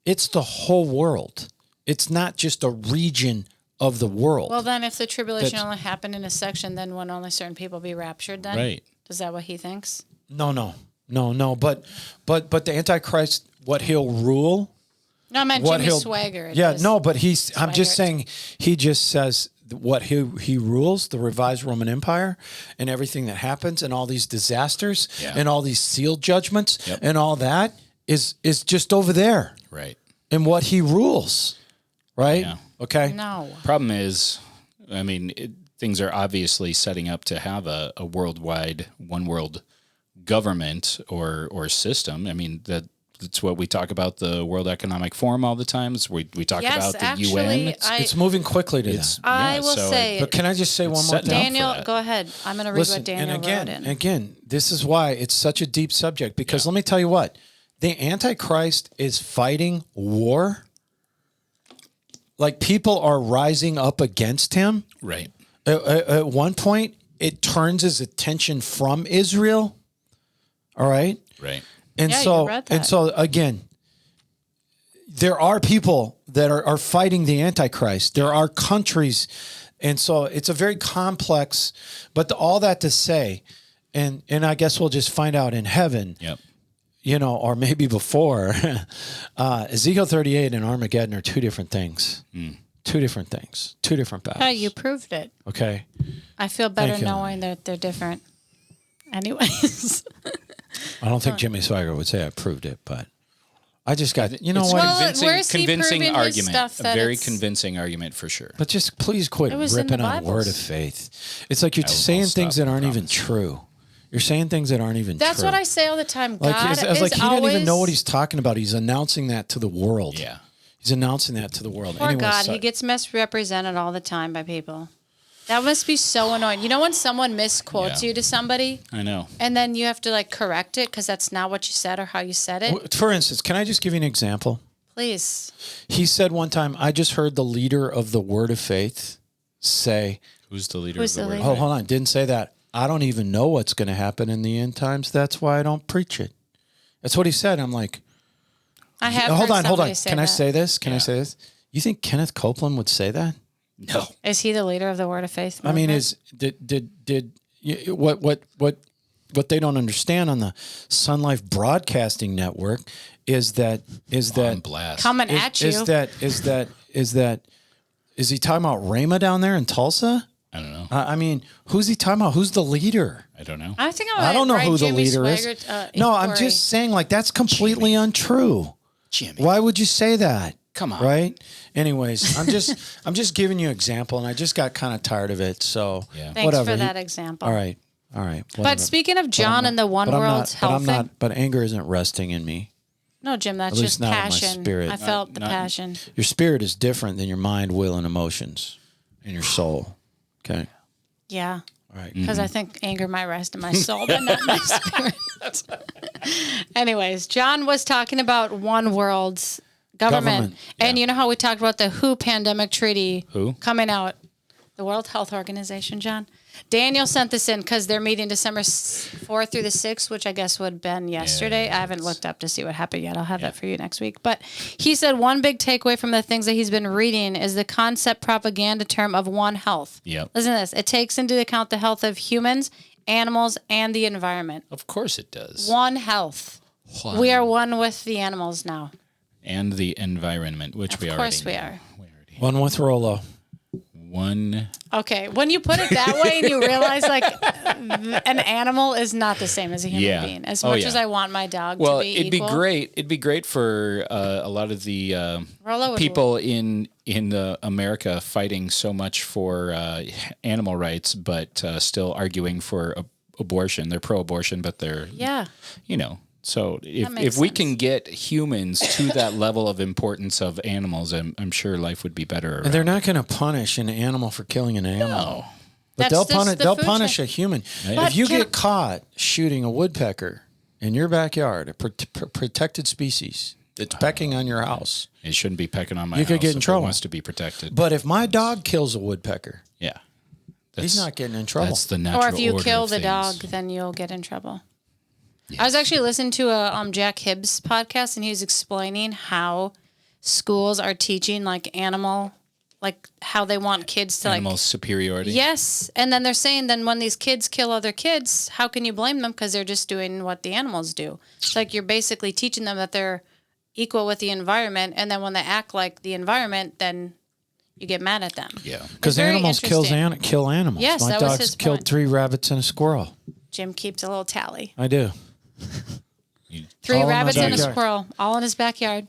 It's the whole world. It's not just a region of the world. Well, then if the tribulation only happened in a section, then wouldn't only certain people be raptured then? Right. Is that what he thinks? No. But the Antichrist, what he'll rule... No, I meant Jimmy Swaggart. Yeah, no, but I'm just saying, he just says what he rules, the revised Roman Empire, and everything that happens, and all these disasters, and all these sealed judgments, and all that is just over there. Right. And what he rules. right? Yeah. Okay. No. Problem is, I mean, things are obviously setting up to have a worldwide, one world government or system. I mean, that's what we talk about the World Economic Forum all the time. We talk about the UN. It's moving quickly to that. I will say. But can I just say one more thing? Daniel, go ahead. I'm going to read what Daniel wrote in. Again, this is why it's such a deep subject, because let me tell you what. The Antichrist is fighting war. Like, people are rising up against him. Right. At one point, it turns his attention from Israel. All right. Right. And so again, there are people that are fighting the Antichrist. There are countries, and so it's a very complex. But all that to say, and I guess we'll just find out in heaven. Yep. You know, or maybe before. Ezekiel 38 and Armageddon are two different things. Two different things. Two different battles. Oh, you proved it. Okay. I feel better knowing that they're different. Anyways. I don't think Jimmy Swaggart would say I proved it, but I just got, you know it's what? Convincing argument. A very convincing argument for sure. But just please quit ripping on word of faith. It's like you're saying things that aren't even true. You're saying things that aren't even true. That's what I say all the time. Like, God it's like he didn't even know what he's he's talking about. He's announcing that to the world. Yeah. He's announcing that to the world. Poor God, he gets misrepresented all the time by people. That must be so annoying. You know when someone misquotes you to somebody? I know. And then you have to like correct it because that's not what you said or how you said it? For instance, can I just give you an example? Please. He said one time, I just heard the leader of the Word of Faith say... Who's the leader of the Word of Faith? Oh, hold on. Didn't say that. I don't even know what's going to happen in the end times. That's why I don't preach it. That's what he said. I'm like... I have Hold on. Can I say this? Can I say this? You think Kenneth Copeland would say that? No. Is he the leader of the Word of Faith movement? I mean, what they don't understand on the Sun Life Broadcasting Network is that blast. Coming at you. Is he talking about Rhema down there in Tulsa? I don't know. I mean, who's he talking about? Who's the leader? I don't know. I don't know who the Jimmy leader is. No, I'm just saying, like, that's completely untrue. Jimmy. Why would you say that? Come on. Right? Anyways, I'm just giving you an example, and I just got kind of tired of it. So Thanks whatever. for that example. All right. Whatever. But speaking of John and the one world's health thing. But anger isn't resting in me. No, Jim, that's At least just not in my passion. spirit. I felt the passion. Your spirit is different than your mind, will, and emotions, and your soul. Okay. Yeah. All right. Because I think anger might rest in my soul, but not my spirit. Anyways, John was talking about one world's government. And you know how we talked about the WHO pandemic treaty coming out? The World Health Organization, John. Daniel sent this in because they're meeting December 4th through the 6th, which I guess would have been yesterday. I haven't looked up to see what happened yet. I'll have that for you next week. But he said one big takeaway from the things that he's been reading is the concept propaganda term of one health. Yep. Listen to this. It takes into account the health of humans, animals, and the environment. Of course it does. One health. We are one with the animals now. And the environment, which we already know. Of course we are. One with Rolo. One. Okay, when you put it that way and you realize like an animal is not the same as a human being. As much as I want my dog to be it'd equal. be great. It'd be great for a lot of the people in America fighting so much for animal rights, but still arguing for abortion. They're pro-abortion, but they're So if we can get humans to that level of importance of animals, I'm sure life would be better. And they're not going to punish an animal for killing an animal. No. But they'll punish a human. If you get caught shooting a woodpecker in your backyard, a protected species that's pecking on your house. It shouldn't be pecking on my house. You could get in trouble. It wants to be protected. But if my dog kills a woodpecker, he's not getting in trouble. That's the natural order. Or if you order kill of the things. dog, then you'll get in trouble. Yes. I was actually listening to a Jack Hibbs podcast, and he was explaining how schools are teaching like how they want kids to animal superiority. Yes, and then they're saying then when these kids kill other kids, how can you blame them because they're just doing what the animals do? It's like you're basically teaching them that they're equal with the environment, and then when they act like the environment, then you get mad at them. Yeah, because animals kill animals. Yes, my that was dog's his killed point. 3 rabbits and a squirrel. Jim keeps a little tally. I do. 3 rabbits and a squirrel, all in his backyard.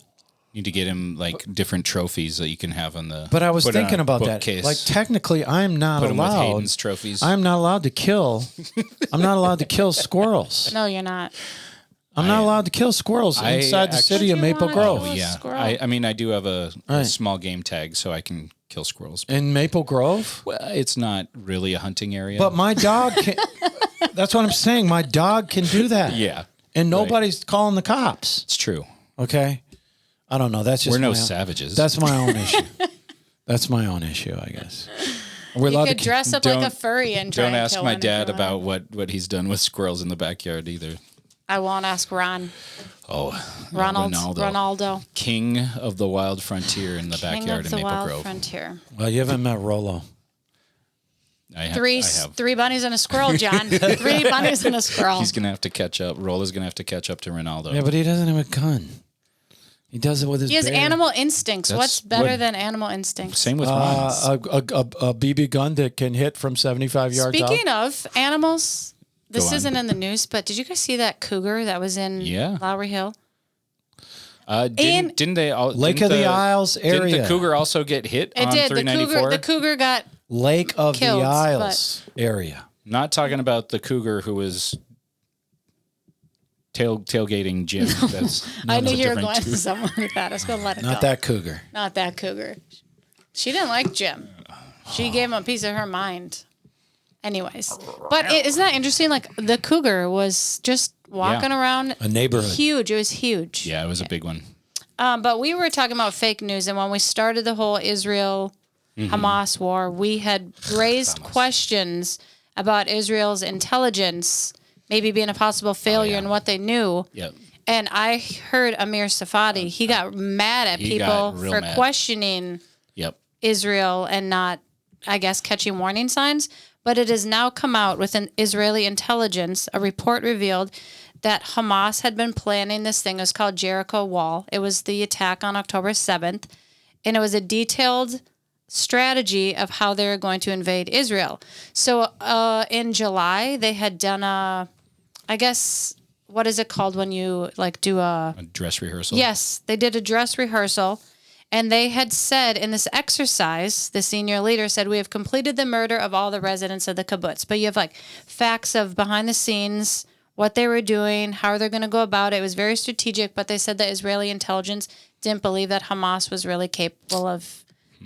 Need to get him like different trophies that you can have on the. But I was thinking about that. Bookcase. Like technically, I'm not Put him with allowed. Hayden's trophies. I'm not allowed to kill. I'm not allowed to kill squirrels. No, you're not. I'm not allowed to kill squirrels inside the city of Maple Grove. Oh, yeah. I mean, I do have a small game tag, so I can kill squirrels. In Maple Grove? Well, it's not really a hunting area. But my dog can. That's what I'm saying. My dog can do that. Yeah. And nobody's calling the cops. It's true. Okay? I don't know. That's just We're no savages. That's my own issue. That's my own issue, I guess. We're allowed to dress up like a furry and try don't and ask kill my one dad about what he's done with squirrels in the backyard either. I won't ask Ron. Oh, Ronaldo. King of the wild frontier in the backyard in Maple Grove. Frontier. Well, you haven't met Rolo. I have. Three bunnies and a squirrel, John. 3 bunnies and a squirrel. He's going to have to catch up. Rolo's going to have to catch up to Ronaldo. Yeah, but he doesn't have a gun. He does it with his He has bear. animal instincts. What's better than animal instincts? Same with mine. A BB gun that can hit from 75 yards out. Speaking of animals, this isn't in the news, but did you guys see that cougar that was in Lowry Hill? Didn't they all Lake of the Isles area? Didn't the cougar also get hit on 394? The cougar got Lake of killed, the Isles area. Not talking about the cougar who was tailgating Jim. That's I knew you were going somewhere with that. I was going to let it go. Not that cougar. Not that cougar. She didn't like Jim. She gave him a piece of her mind. Anyways. But isn't that interesting? Like, the cougar was just walking around. A neighborhood. Huge. It was huge. Yeah, it was a big one. But we were talking about fake news, and when we started the whole Israel-Hamas war, we had raised questions about Israel's intelligence maybe being a possible failure in what they knew. Yep. And I heard Amir Safadi. He got mad at people for questioning Israel and not, I guess, catching warning signs. But it has now come out with an Israeli intelligence. A report revealed that Hamas had been planning this thing. It was called Jericho Wall. It was the attack on October 7th. And it was a detailed strategy of how they were going to invade Israel. So in July, they had done I guess, what is it called when you like do a dress rehearsal? Yes, they did a dress rehearsal. And they had said in this exercise, the senior leader said, we have completed the murder of all the residents of the kibbutz. But you have like facts of behind the scenes, what they were doing, how they're going to go about it. It was very strategic, but they said that Israeli intelligence didn't believe that Hamas was really capable of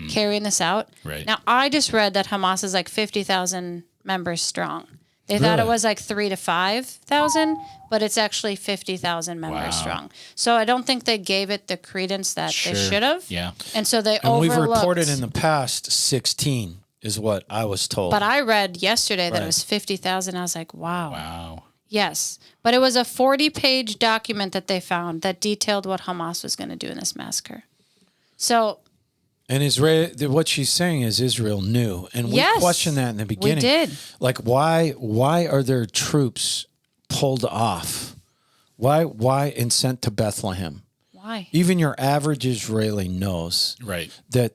carrying this out. Right. Now, I just read that Hamas is like 50,000 members strong. They thought it was like 3,000 to 5,000, but it's actually 50,000 members strong. So I don't think they gave it the credence that they should have. Yeah. And so they overlooked. And we've reported in the past 16 is what I was told. But I read yesterday that it was 50,000. I was like, wow. Wow. Yes. But it was a 40-page document that they found that detailed what Hamas was going to do in this massacre. So... And Israel, what she's saying is Israel knew, and we questioned that in the beginning. We did. Like, why are their troops pulled off? Why and sent to Bethlehem? Why? Even your average Israeli knows that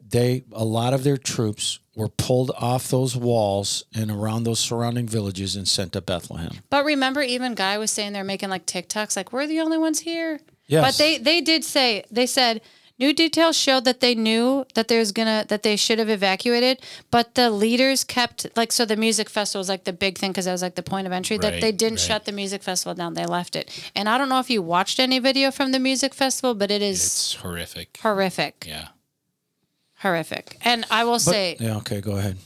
a lot of their troops were pulled off those walls and around those surrounding villages and sent to Bethlehem. But remember, even Guy was saying they're making like TikToks, like we're the only ones here. Yes. But they did say, they said. New details showed that they knew that that they should have evacuated, but the leaders kept so the music festival was like the big thing because that was like the point of entry. That they didn't shut the music festival down; they left it. And I don't know if you watched any video from the music festival, but it's horrific. Horrific. Yeah. Horrific. And I will say, okay, go ahead.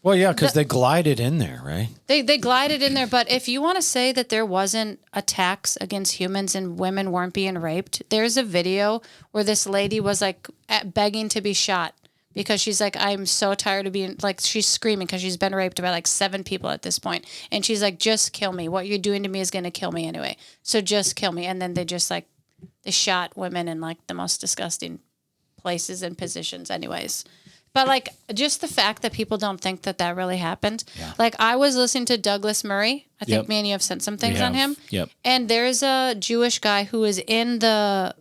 Well, yeah, because they glided in there, right? They glided in there, but if you want to say that there wasn't attacks against humans and women weren't being raped, there's a video where this lady was like begging to be shot because she's like, I'm so tired of being like, she's screaming because she's been raped by like 7 people at this point. And she's like, just kill me. What you're doing to me is going to kill me anyway. So just kill me. And then they just like, they shot women in like the most disgusting places and positions anyways. But, like, just the fact that people don't think that really happened. Yeah. Like, I was listening to Douglas Murray. I think me and you have sent some things on him. Yep. And there's a Jewish guy who is in I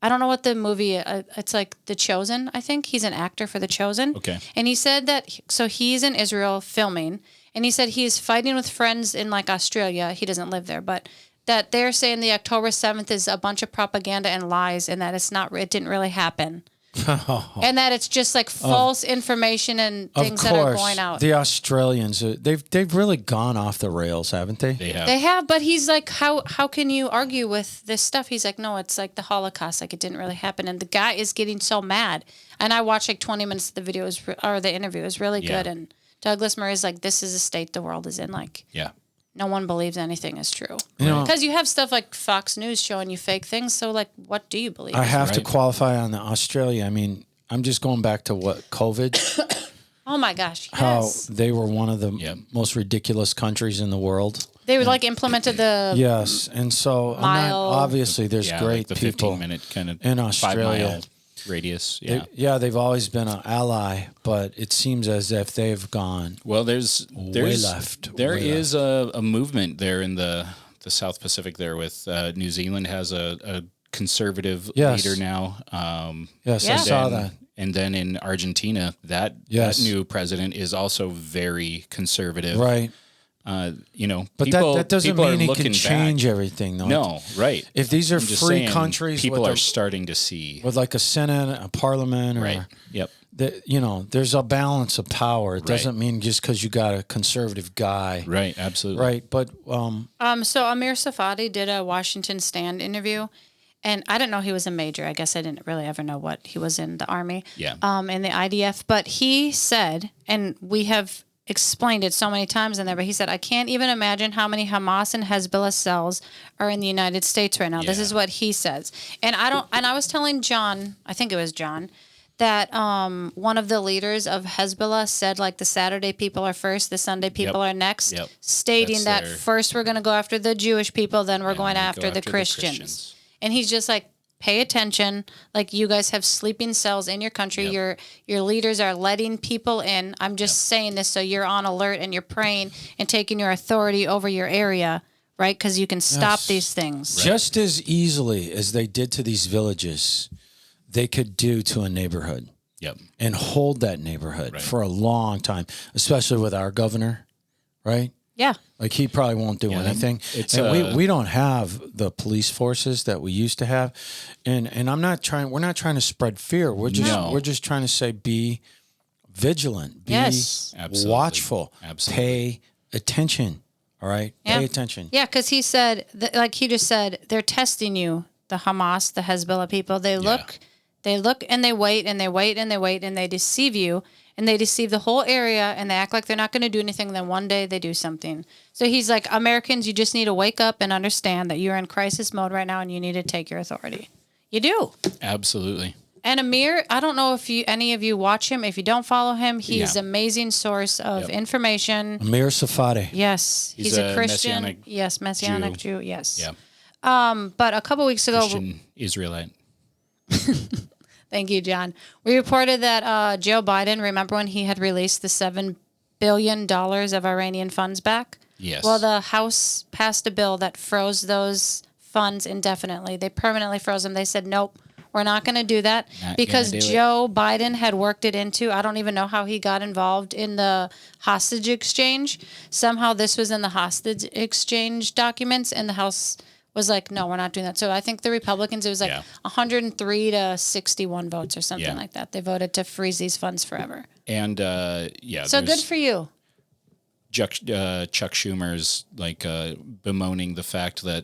don't know what the movie, it's like The Chosen, I think. He's an actor for The Chosen. Okay. And he said that, so he's in Israel filming. And he said he's fighting with friends in, like, Australia. He doesn't live there, but that they're saying the October 7th is a bunch of propaganda and lies, and that it didn't really happen. And that it's just like false information and things that are going out. The Australians, they've really gone off the rails, haven't they? They have, but he's like, how can you argue with this stuff? He's like, no, it's like the Holocaust, like it didn't really happen. And the guy is getting so mad. And I watched like 20 minutes of the video or the interview. It was really good. And Douglas Murray's like, this is a state the world is in. Like, no one believes anything is true. Because you have stuff like Fox News showing you fake things. So, like, what do you believe? I have to qualify on the Australia. I mean, I'm just going back to what COVID. Oh, my gosh. Yes. How they were one of the most ridiculous countries in the world. They would, like, implemented the... Yes. And so, obviously, there's great like the people 15-minute kind of in Australia. 5-mile radius. They've always been an ally, but it seems as if they've gone way left. There is a movement there in the South Pacific there with New Zealand has a conservative leader now. I saw that. And then in Argentina, that new president is also very conservative. Right. But that doesn't mean he can change everything, though. No, right. If these are free countries, people are starting to see with like a Senate, a Parliament, or there's a balance of power. It doesn't mean just because you got a conservative guy, right? Absolutely, right. But so Amir Safadi did a Washington Stand interview. And I didn't know he was a major. I guess I didn't really ever know what he was in the Army, in the IDF. But he said, and we have explained it so many times in there, but he said, I can't even imagine how many Hamas and Hezbollah cells are in the United States right now. This is what he says. And I was telling John, I think it was John, that one of the leaders of Hezbollah said, like, the Saturday people are first, the Sunday people are next, stating that first we're going to go after the Jewish people, then we're going after the Christians. And he's just like, pay attention. Like, you guys have sleeping cells in your country. Your leaders are letting people in. I'm just saying this so you're on alert and you're praying and taking your authority over your area, right? Because you can stop these things. Just as easily as they did to these villages, they could do to a neighborhood. And hold that neighborhood for a long time, especially with our governor, right? Yeah. Like, he probably won't do anything. And we don't have the police forces that we used to have. And we're not trying to spread fear. We're just trying to say, be vigilant, be watchful, pay attention. All right? Yeah. Pay attention. Yeah, because he said, he just said, they're testing you, the Hamas, the Hezbollah people. They look and they wait and they wait and they wait and they deceive you. And they deceive the whole area, and they act like they're not going to do anything. Then one day they do something. So he's like, Americans, you just need to wake up and understand that you're in crisis mode right now, and you need to take your authority. You do. Absolutely. And Amir, I don't know if any of you watch him. If you don't follow him, he's an amazing source of information. Amir Safadi. Yes. He's a Christian. Messianic Jew. Yes. Yeah. But a couple weeks ago. Christian Israelite. Thank you, John. We reported that Joe Biden, remember when he had released the $7 billion of Iranian funds back? Yes. Well, the House passed a bill that froze those funds indefinitely. They permanently froze them. They said, nope, we're not going to do that because Joe Biden had worked it into, I don't even know how he got involved in the hostage exchange. Somehow this was in the hostage exchange documents, and the House was like, no, we're not doing that. So I think the Republicans, it was like 103 to 61 votes or something like that. They voted to freeze these funds forever. And, so good for you. Chuck Schumer's like bemoaning the fact that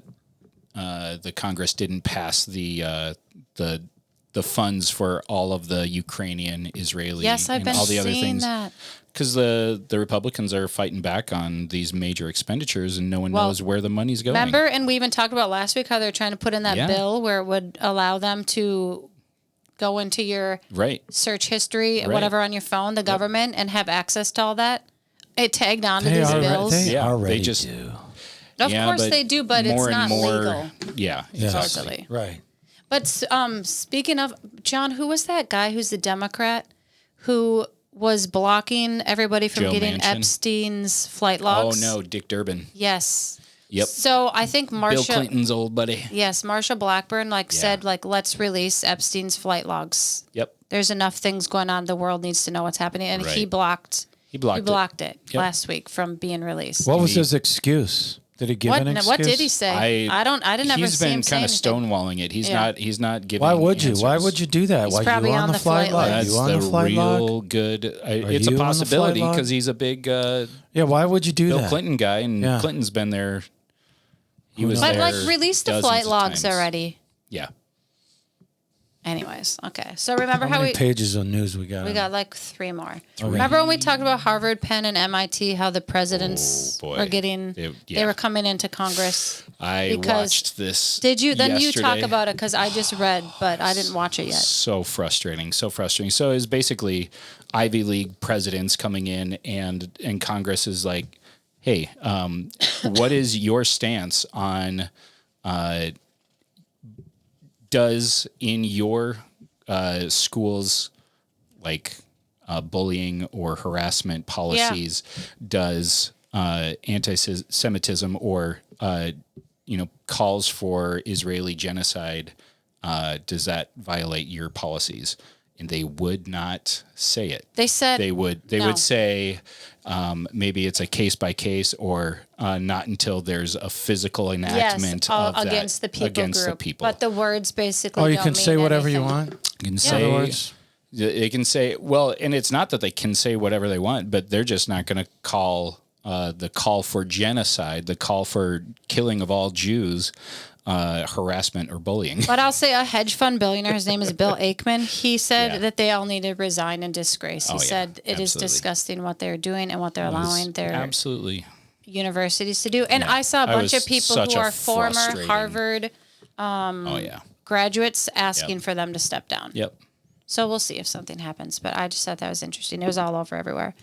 the Congress didn't pass the funds for all of the Ukrainian, Israeli, and all the other things. That. Because the Republicans are fighting back on these major expenditures, and no one knows where the money's going. Remember, and we even talked about last week how they're trying to put in that bill where it would allow them to go into your search history, whatever on your phone, the government, and have access to all that. It tagged on to these bills. They already do. Of course they do, but it's not legal. Yeah, exactly. Right. But speaking of, John, who was that guy who's the Democrat who was blocking everybody from getting Epstein's flight logs? Oh, no, Dick Durbin. Yes. Yep. So I think Bill Clinton's old buddy. Yes, Marsha Blackburn said, let's release Epstein's flight logs. Yep. There's enough things going on. The world needs to know what's happening. And he blocked it last week from being released. What was his excuse? Did he give an excuse? What did he say? I didn't ever see him say anything. He's been kind of stonewalling it. He's not giving. Why would you? answers. Why would you do that? He's Why probably you on the flight log? That's you on the flight real log? good. It's a possibility because he's a big why would you do Bill that? Clinton guy, and Clinton's been there. He was but there like release the flight logs times. already. Yeah. Anyways, okay. So remember how many pages of news we got? We got like 3 more. Remember when we talked about Harvard, Penn, and MIT? How the presidents were getting? They were coming into Congress. I watched this. Did you? Then yesterday. You talk about it because I just read, but I didn't watch it yet. So frustrating. So it's basically Ivy League presidents coming in, and Congress is like, hey, what is your stance on? Does in your schools like bullying or harassment policies, does anti-Semitism or calls for Israeli genocide, does that violate your policies? And they would not say it. They said they would say maybe it's a case by case or not until there's a physical enactment of against that the people against group. the people. But the words basically you don't can mean say whatever anything. you want. You can say they can say and it's not that they can say whatever they want, but they're just not going to call the call for genocide, the call for killing of all Jews, harassment or bullying. But I'll say a hedge fund billionaire, his name is Bill Ackman, he said that they all need to resign in disgrace. He said it is disgusting what they're doing and what they're allowing their universities to do. And I saw a bunch of people who are former Harvard graduates asking for them to step down. Yep. So we'll see if something happens. But I just thought that was interesting. It was all over everywhere.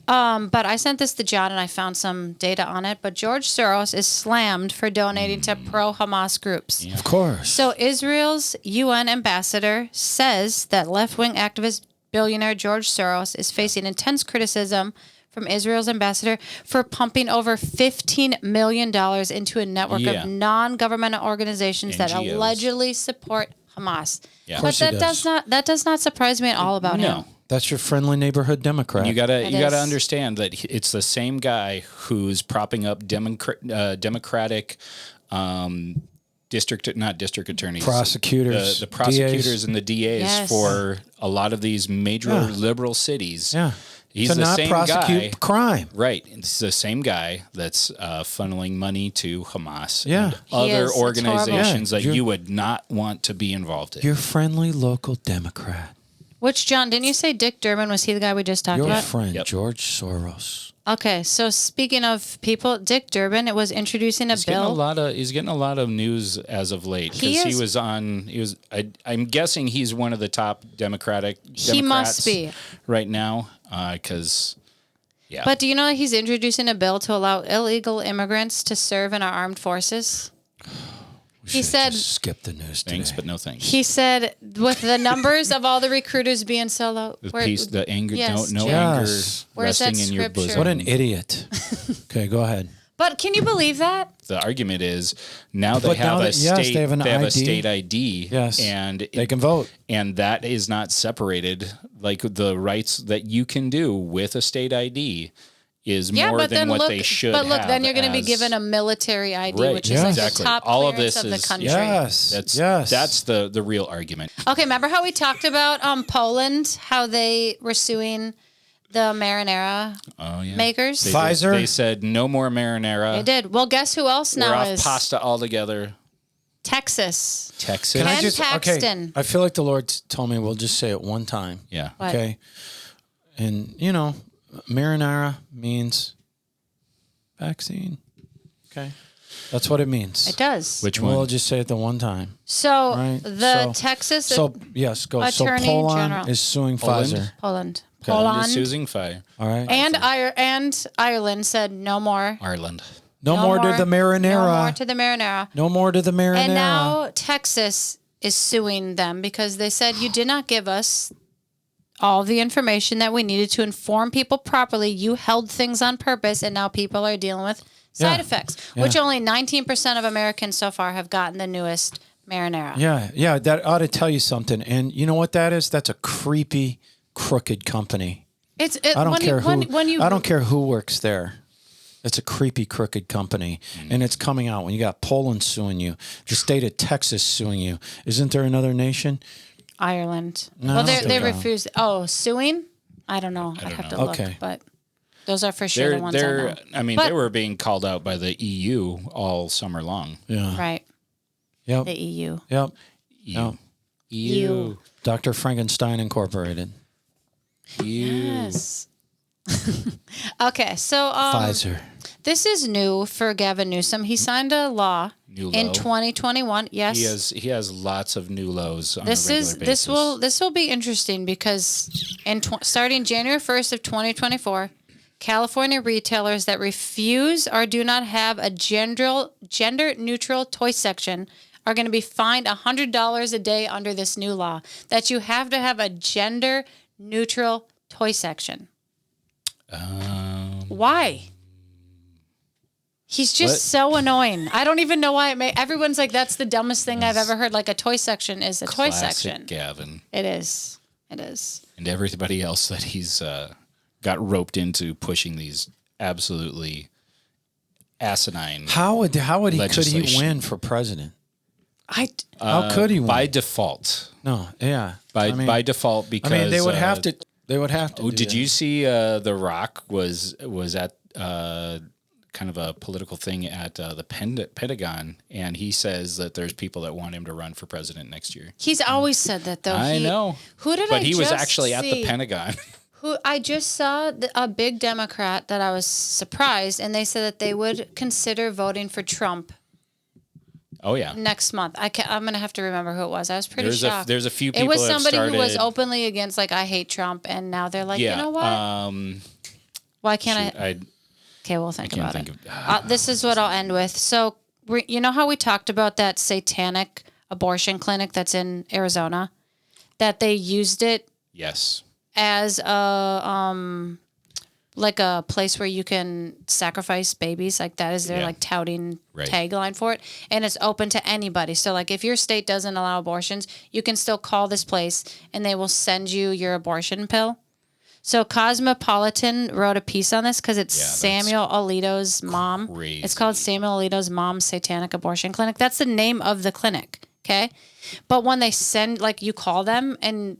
But I sent this to John and I found some data on it. But George Soros is slammed for donating to pro-Hamas groups. Yeah. Of course. So Israel's UN ambassador says that left-wing activist billionaire George Soros is facing intense criticism from Israel's ambassador for pumping over $15 million into a network of non-governmental organizations that allegedly support Hamas. Yeah. But that does not surprise me at all about him. That's your friendly neighborhood Democrat. You gotta understand that it's the same guy who's propping up Democratic district attorneys, prosecutors, the prosecutors DAs. And the DAs for a lot of these major liberal cities. Yeah. He's to the not same prosecute guy, crime. Right. It's the same guy that's funneling money to Hamas Yeah. and other organizations that Yeah. you would not want to be involved in. Your friendly local Democrat. Which, John, didn't you say Dick Durbin? Was he the guy we just talked about? Your friend, George Soros. Okay, so speaking of people, Dick Durbin was introducing He's getting a lot of news as of late because I'm guessing he's one of the top Democrats. He must be right now because. Yeah. But do you know that he's introducing a bill to allow illegal immigrants to serve in our armed forces? He said, "Skip the news. Thanks, but no thanks." He said, with the numbers of all the recruiters being so low, the anger, no anger resting in your bosom. What an idiot! Okay, go ahead. But can you believe that? The argument is now they have a state ID. Yes, and they can vote, and that is not separated like the rights that you can do with a state ID. Is more than what they should have. But look, then you're going to be given a military ID, which is like the top clearance of the country. That's the real argument. Okay, remember how we talked about Poland, how they were suing the marinara makers? Pfizer? They said no more marinara. They did. Well, guess who else now is? We're off pasta altogether. Texas. Can I just, Paxton. I feel like the Lord told me we'll just say it one time. Yeah. What? Okay. And, marinara means vaccine. Okay. That's what it means. It does. Which one? We'll just say it the one time. So right? Texas yes, go. Attorney so Poland General. is suing Pfizer. Poland is suing Pfizer. All right. And Ireland said no more. Ireland. No more to the marinara. No more to the marinara. No more to the marinara. And now Texas is suing them because they said you did not give us all the information that we needed to inform people properly. You held things on purpose, and now people are dealing with side effects, which only 19% of Americans so far have gotten the newest marinara. Yeah, that ought to tell you something. And you know what that is? That's a creepy, crooked company. I don't care who works there. It's a creepy, crooked company, and it's coming out. When you got Poland suing you, the state of Texas suing you. Isn't there another nation? Ireland. No, well, they refused. Oh, suing? I don't know. I have to look. But those are for sure the ones I know. I mean, they were being called out by the EU all summer long. Yeah. Right. Yep. The EU. Yep. EU. Dr. Frankenstein Incorporated. Yes. Okay, so Pfizer. This is new for Gavin Newsom. He signed a law in 2021. Yes, he has lots of new laws on a regular basis. This will be interesting because starting January 1st of 2024, California retailers that refuse or do not have a gender neutral toy section are going to be fined $100 a day under this new law. That you have to have a gender neutral toy section. Why? He's just so annoying. I don't even know why everyone's like, that's the dumbest thing I've ever heard. Like a toy section is a toy section. Gavin. It is. It is. And everybody else that he's got roped into pushing these absolutely asinine. Could he win for president? How could he win? By default. No, yeah. By default, because they would have to. They would have to. Oh, did you see The Rock was at kind of a political thing at the Pentagon, and he says that there's people that want him to run for president next year. He's always said that, though. I know. Who did But he was actually at the Pentagon. Who I just saw a big Democrat that I was surprised, and they said that they would consider voting for Trump. Oh yeah. Next month, I'm gonna have to remember who it was. I was pretty shocked. There's a few people. It was somebody who was openly against, like, I hate Trump, and now they're like, you know what? Why can't I? Okay, we'll think about it. This is what I'll end with. So, you know how we talked about that satanic abortion clinic that's in Arizona, that they used it. Yes. As a like a place where you can sacrifice babies, like that is their like touting tagline for it, and it's open to anybody. So like if your state doesn't allow abortions, you can still call this place and they will send you your abortion pill. So Cosmopolitan wrote a piece on this because it's Samuel Alito's mom. Crazy. It's called Samuel Alito's Mom's Satanic Abortion Clinic. That's the name of the clinic, okay? But when they send, like, you call them and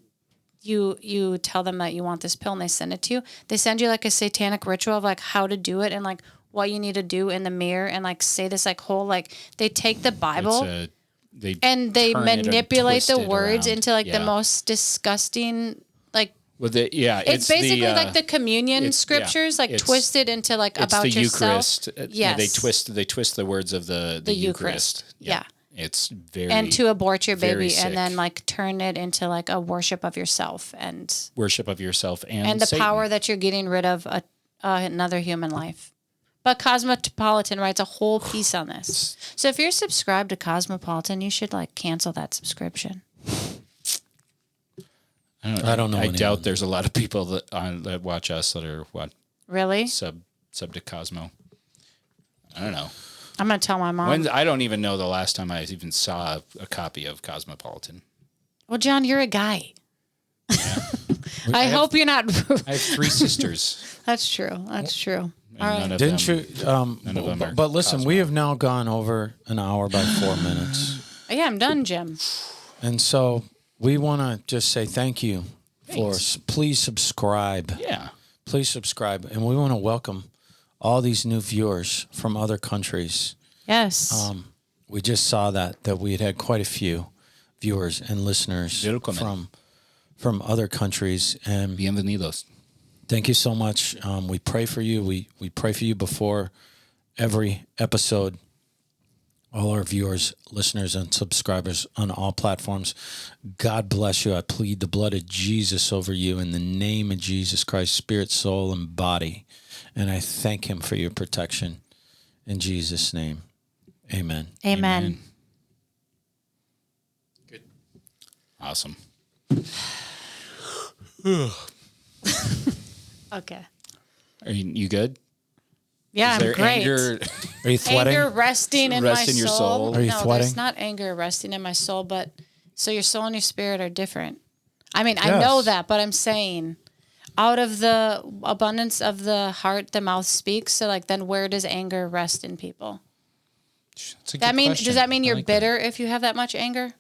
you tell them that you want this pill and they send it to you, they send you like a satanic ritual of like how to do it and like what you need to do in the mirror and like say this like whole, like, they take the Bible and they manipulate the words into like the most disgusting, like, it's basically like the communion scriptures, like twisted into like about the yourself. Eucharist. Yes. They twist the words of the Eucharist. Yeah. It's very, and to abort your baby sick. And then like turn it into like a worship of yourself and the Satan. Power that you're getting rid of another human life. But Cosmopolitan writes a whole piece on this. So if you're subscribed to Cosmopolitan, you should like cancel that subscription. I don't know. I doubt there's a lot of people that watch us that are really sub to Cosmo. I don't know. I'm gonna tell my mom. I don't even know the last time I even saw a copy of Cosmopolitan. Well, John, you're a guy. Yeah. I hope you're not. I have 3 sisters. That's true. That's true. All right. Didn't you? But listen, we have now gone over an hour by 4 minutes. Yeah, I'm done, Jim. And so we want to just say thank you for please subscribe. Yeah. Please subscribe. And we want to welcome all these new viewers from other countries. Yes. We just saw that we had quite a few viewers and listeners from other countries. And bienvenidos. Thank you so much. We pray for you. We pray for you before every episode. All our viewers, listeners, and subscribers on all platforms, God bless you. I plead the blood of Jesus over you in the name of Jesus Christ, spirit, soul, and body. And I thank him for your protection. In Jesus' name, amen. Amen. Good. Awesome. Okay. Are you good? Yeah, I'm great. Anger? Are you sweating? Anger resting in my soul. Your soul. Are you sweating? There's not anger resting in my soul, but so your soul and your spirit are different. I mean, I know that, but I'm saying out of the abundance of the heart, the mouth speaks. So like, then where does anger rest in people? That's a good question. Does that mean you're bitter if you have that much anger?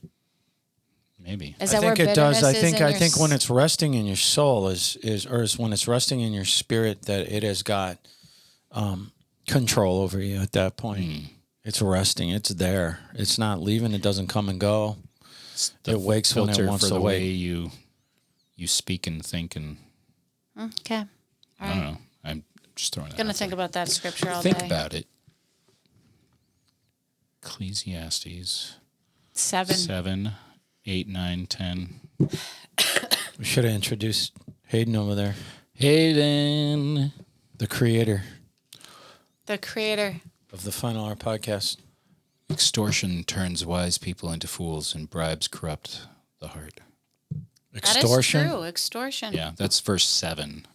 Maybe. Is that I think where it does. I bitterness think when it's resting in your soul is when it's resting in your spirit, that it has got control over you at that point. It's resting. It's there. It's not leaving. It doesn't come and go. It wakes when it wants to the wake. way you speak and think and. Okay. All right. I don't know. I'm just throwing. Gonna think about that scripture all day. Think about it. Ecclesiastes 7, 8, 9, 10. We should have introduced Hayden over there. Hayden, the creator of the Final Hour podcast. Extortion turns wise people into fools, and bribes corrupt the heart. Extortion. That is true. Extortion. Yeah, that's verse 7.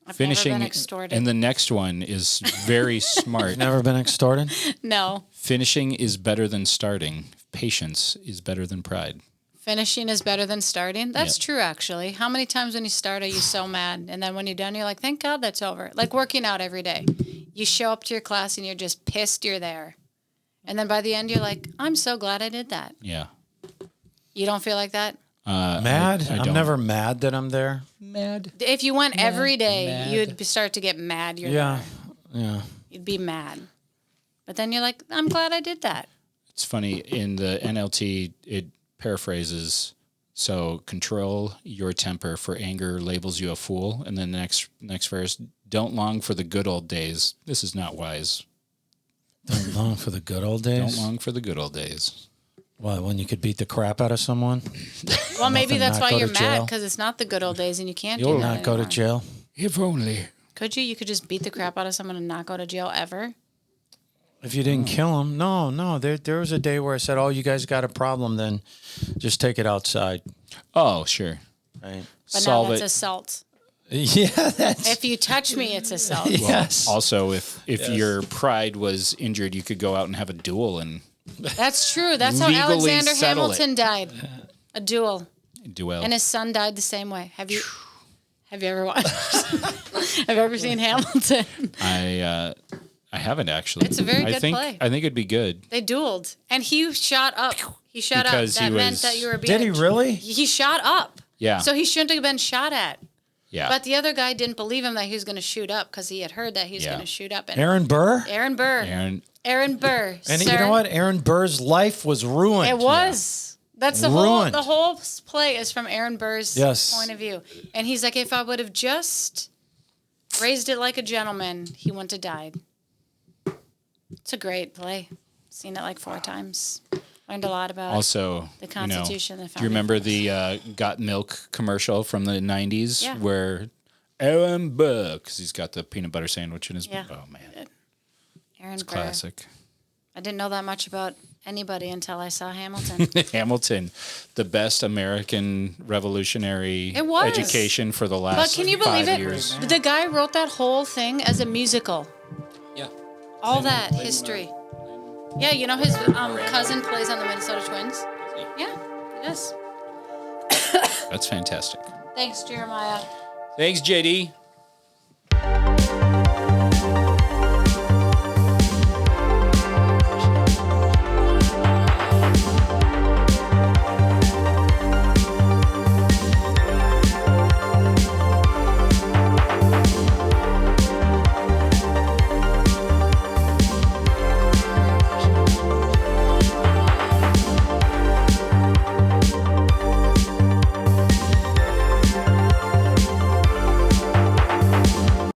I've Finishing, never been extorted. and the next one is very smart. Never been extorted? No. Finishing is better than starting. Patience is better than pride. Finishing is better than starting. That's true, actually. How many times when you start are you so mad, and then when you're done, you're like, "Thank God that's over." Like working out every day, you show up to your class and you're just pissed you're there, and then by the end you're like, "I'm so glad I did that." Yeah. You don't feel like that? Mad? I'm never mad that I'm there. Mad. If you went every day, you'd start to get mad. Yeah. You'd be mad. But then you're like, I'm glad I did that. It's funny, in the NLT, it paraphrases, so control your temper, for anger labels you a fool. And then the next verse, don't long for the good old days. This is not wise. Don't long for the good old days? Don't long for the good old days. Well, when you could beat the crap out of someone? Well, maybe that's why you're mad, jail? because it's not the good old days and you can't You'll do that not go to anymore. jail? If only. Could you? You could just beat the crap out of someone and not go to jail ever? If you didn't kill him, no. There was a day where I said, "Oh, you guys got a problem? Then just take it outside." Oh, sure. Right? But Solve now that's it. assault. Yeah, that's. If you touch me, it's assault. Yes. Also, if your pride was injured, you could go out and have a duel and That's true. That's how Legally Alexander settle Hamilton died. A duel. duel. And his son died the same way. Have you ever watched? Have you ever seen Hamilton? I haven't actually. It's a very good play. I think it'd be good. They dueled, and he shot up. He shot Because up. That he meant was- that you were being. Did he really? He shot up. Yeah. So he shouldn't have been shot at. Yeah. But the other guy didn't believe him that he was going to shoot up because he had heard that he was Yeah. going to shoot up. And Aaron Burr? Aaron Burr. Aaron Burr. And sir. you know what? Aaron Burr's life was ruined. It was. That's the Ruined. whole play is from Aaron Burr's point of view. And he's like, if I would have just raised it like a gentleman, he wouldn't have died. It's a great play. Seen it like 4 times. Learned a lot about Also, the Constitution. do you remember the Got Milk commercial from the 90s Yeah. where Aaron Burr, because he's got the peanut butter sandwich in his Yeah. Oh, man. Aaron Burr. Classic. I didn't know that much about anybody until I saw Hamilton. Hamilton, the best American revolutionary It was. education for the last But can you believe 5 it? years. The guy wrote that whole thing as a musical. Yeah. All that history. Yeah, you know his cousin plays on the Minnesota Twins. Yeah, he does. That's fantastic. Thanks, Jeremiah. Thanks, JD.